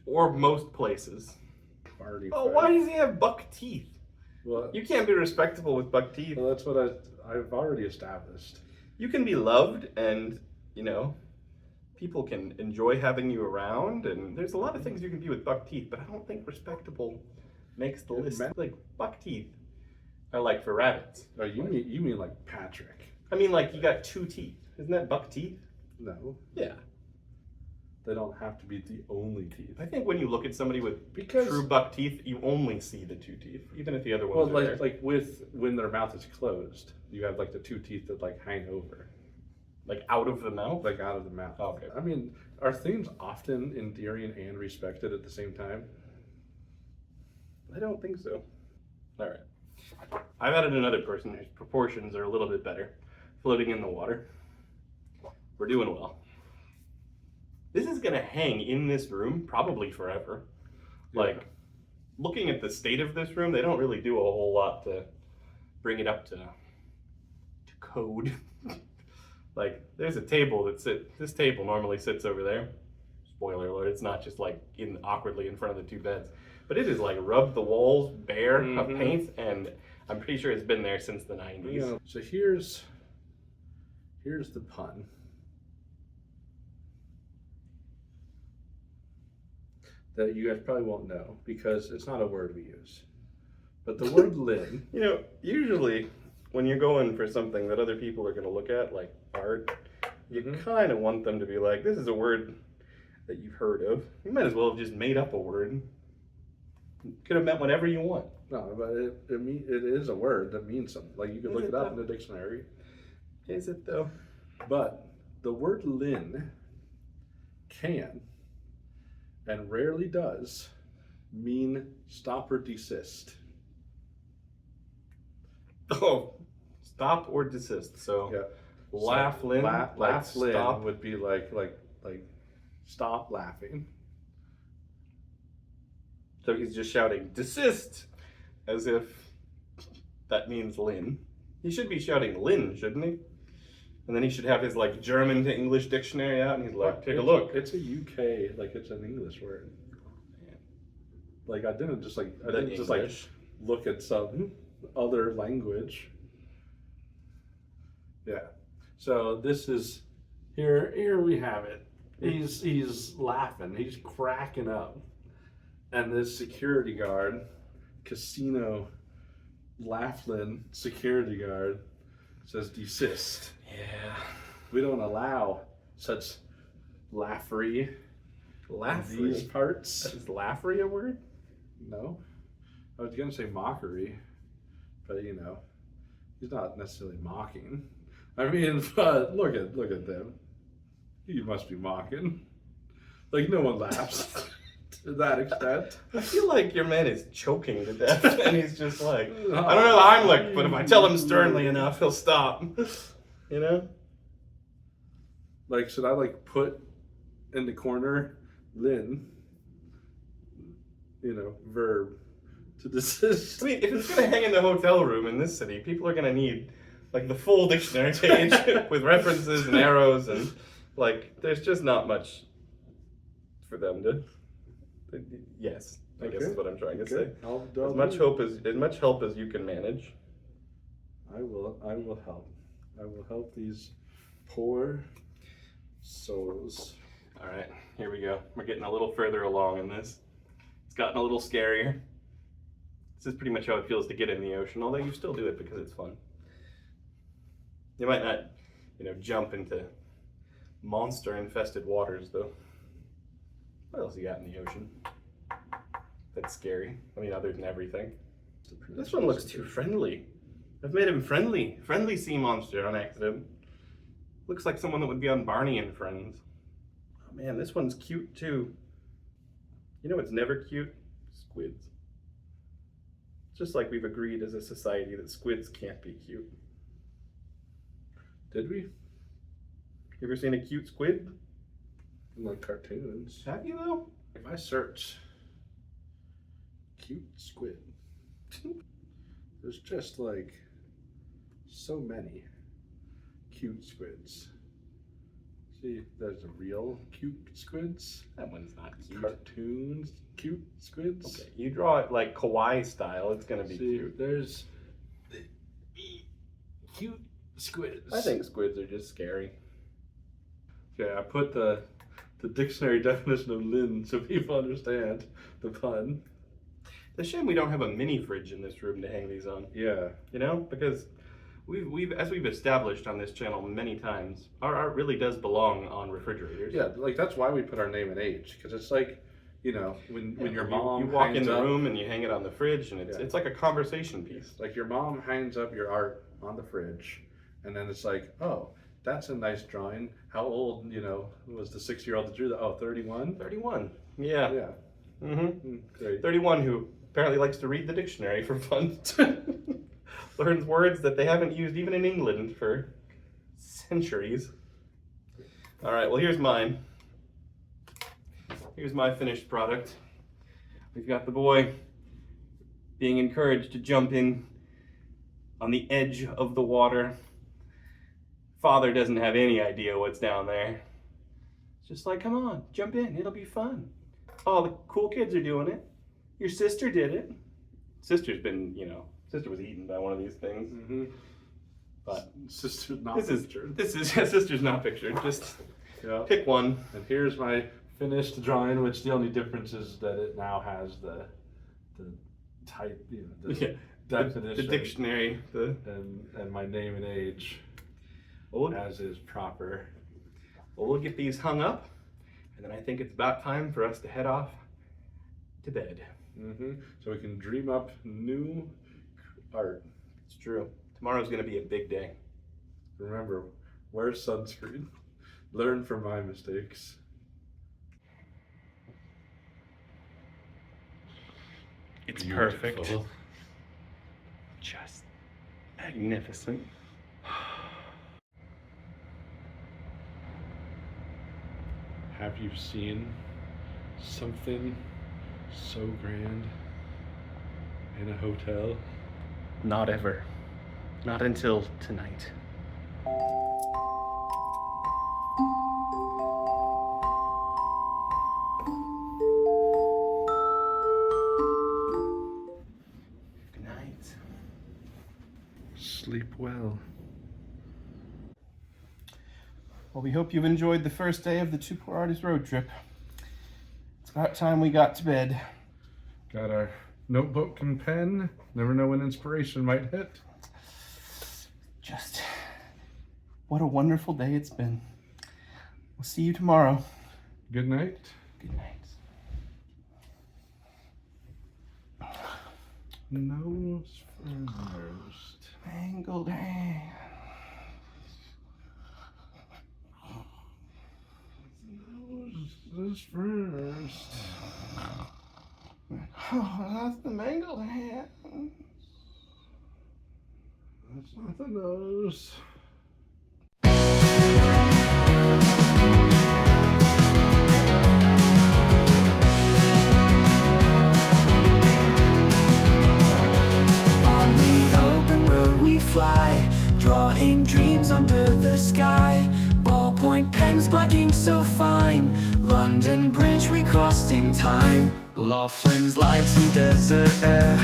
Or most places. Party Oh, fight. why does he have buck teeth? Well, You can't be respectable with buck teeth. well, that's what I've already established. You can be loved and, people can enjoy having you around, and there's a lot of things you can be with buck teeth, but I don't think respectable makes the list. Like, buck teeth are like for rabbits. Oh, you mean like Patrick? I mean, like, you got 2 teeth. Isn't that buck teeth? No, Yeah. they don't have to be the only teeth. I think when you look at somebody with Because- true buck teeth, you only see the 2 teeth, even if the other ones Well, are there. like when their mouth is closed, you have like the 2 teeth that like hang over, Like out of the mouth? like out of the mouth. Oh, okay. I mean, are things often endearing and respected at the same time? I don't think so. All right. I've added another person whose proportions are a little bit better, floating in the water. We're doing well. This is gonna hang in this room probably forever. Yeah. Like, looking at the state of this room, they don't really do a whole lot to bring it up to code. Like, there's a table this table normally sits over there. Spoiler alert, it's not just like awkwardly in front of the 2 beds. But it is like rubbed the walls bare of paint, and I'm pretty sure it's been there since the 90s. So here's the pun. That you guys probably won't know because it's not a word we use. But the word lid. Usually when you're going for something that other people are going to look at, like art, you kind of want them to be like, this is a word that you've heard of. You might as well have just made up a word. Could have meant whatever you want. No, but it is a word that means something. Like you could Is look it it up though? in the dictionary. Is it though? But the word lin can and rarely does mean stop or desist. Oh, stop or desist. So, Yeah. laugh, Lynn. Laugh Lin stop. would be like stop laughing. So he's just shouting, desist, as if that means Lynn. He should be shouting Lynn, shouldn't he? And then he should have his like German to English dictionary out, and he's like, take a look. It's a UK, like it's an English word. Like I didn't just look at some other language. Yeah. So this is here we have it. He's laughing, he's cracking up. And this security guard, casino Laughlin security guard, says desist. Yeah. We don't allow such laughery in these Laughery. parts. Is laughery a word? No. I was gonna say mockery, but he's not necessarily mocking. I mean, but look at them. You must be mocking. Like no one laughs to that extent. I feel like your man is choking to death, and he's just like, I don't know how I'm like, but if I tell him sternly enough, he'll stop. You know? Like, should I like put in the corner, Lynn? Verb to desist. I mean, if it's gonna hang in the hotel room in this city, people are gonna need like the full dictionary page with references and arrows, and like, there's just not much for them to. Yes, I guess is what I'm trying to say. As much help as you can manage. I will help. I will help these poor souls. All right, here we go. We're getting a little further along in this. It's gotten a little scarier. This is pretty much how it feels to get in the ocean, although you still do it because it's fun. You might not, jump into monster-infested waters, though. What else you got in the ocean? That's scary. I mean, other than everything. This one looks too friendly. I've made him friendly. Friendly sea monster on accident. Looks like someone that would be on Barney and Friends. Oh man, this one's cute too. You know what's never cute? Squids. Just like we've agreed as a society that squids can't be cute. Did we? You ever seen a cute squid? In like cartoons. Have you though? If I search cute squid, there's just like so many cute squids. See, there's a real cute squids. That one's not cute. Cartoons, cute squids. Okay, you draw it like kawaii style, it's gonna be See, cute. there's the cute squids. I think squids are just scary. Okay, I put the dictionary definition of Lynn so people understand the pun. It's a shame we don't have a mini fridge in this room to hang these on. Yeah. You know, because we've as we've established on this channel many times, our art really does belong on refrigerators. Yeah, like that's why we put our name in H, because it's like, you know, when your mom you walk in hangs the up- room and you hang it on the fridge, and it's like a conversation piece. Like your mom hangs up your art on the fridge, and then it's like, oh, that's a nice drawing. How old, you know, was the 6-year-old that drew that? Oh, 31? 31. Yeah. Yeah. Mm-hmm. Great. 31 who apparently likes to read the dictionary for fun. Learns words that they haven't used even in England for centuries. All right, well, here's mine. Here's my finished product. We've got the boy being encouraged to jump in on the edge of the water. Father doesn't have any idea what's down there. It's just like, come on, jump in, it'll be fun. Oh, the cool kids are doing it. Your sister did it. Sister's been, you know, sister was eaten by one of these things. Mm-hmm. But Sister's not pictured. Sister's not pictured. Just pick one. And here's my finished drawing, which the only difference is that it now has the type, you know, the definition, the dictionary, and my name and age, as is proper. Well, we'll get these hung up, and then I think it's about time for us to head off to bed. Mm-hmm. So we can dream up new art. It's true. Tomorrow's going to be a big day. Remember, wear sunscreen. Learn from my mistakes. It's Beautiful. perfect. Just magnificent. Have you seen something so grand in a hotel? Not ever. Not until tonight. Good night. Sleep well. Well, we hope you've enjoyed the first day of the Two Poor Artists road trip. It's about time we got to bed. Got our notebook and pen. Never know when inspiration might hit. Just what a wonderful day it's been. We'll see you tomorrow. Good night. Good night. Nose first. Mangled hand. Nose first. Oh, that's the mangled hand. That's not the nose. On the open road we fly, drawing dreams under the sky. Ballpoint pens blacking so fine, London Bridge we crossed in time. Laughlin's lights and desert air,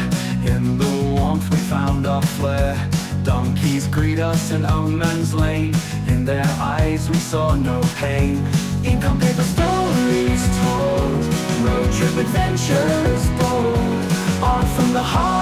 in the warmth we found our flair. Donkeys greet us in Old Man's Lane, in their eyes we saw no pain. Ink on paper stories told, road trip adventures bold, on from the heart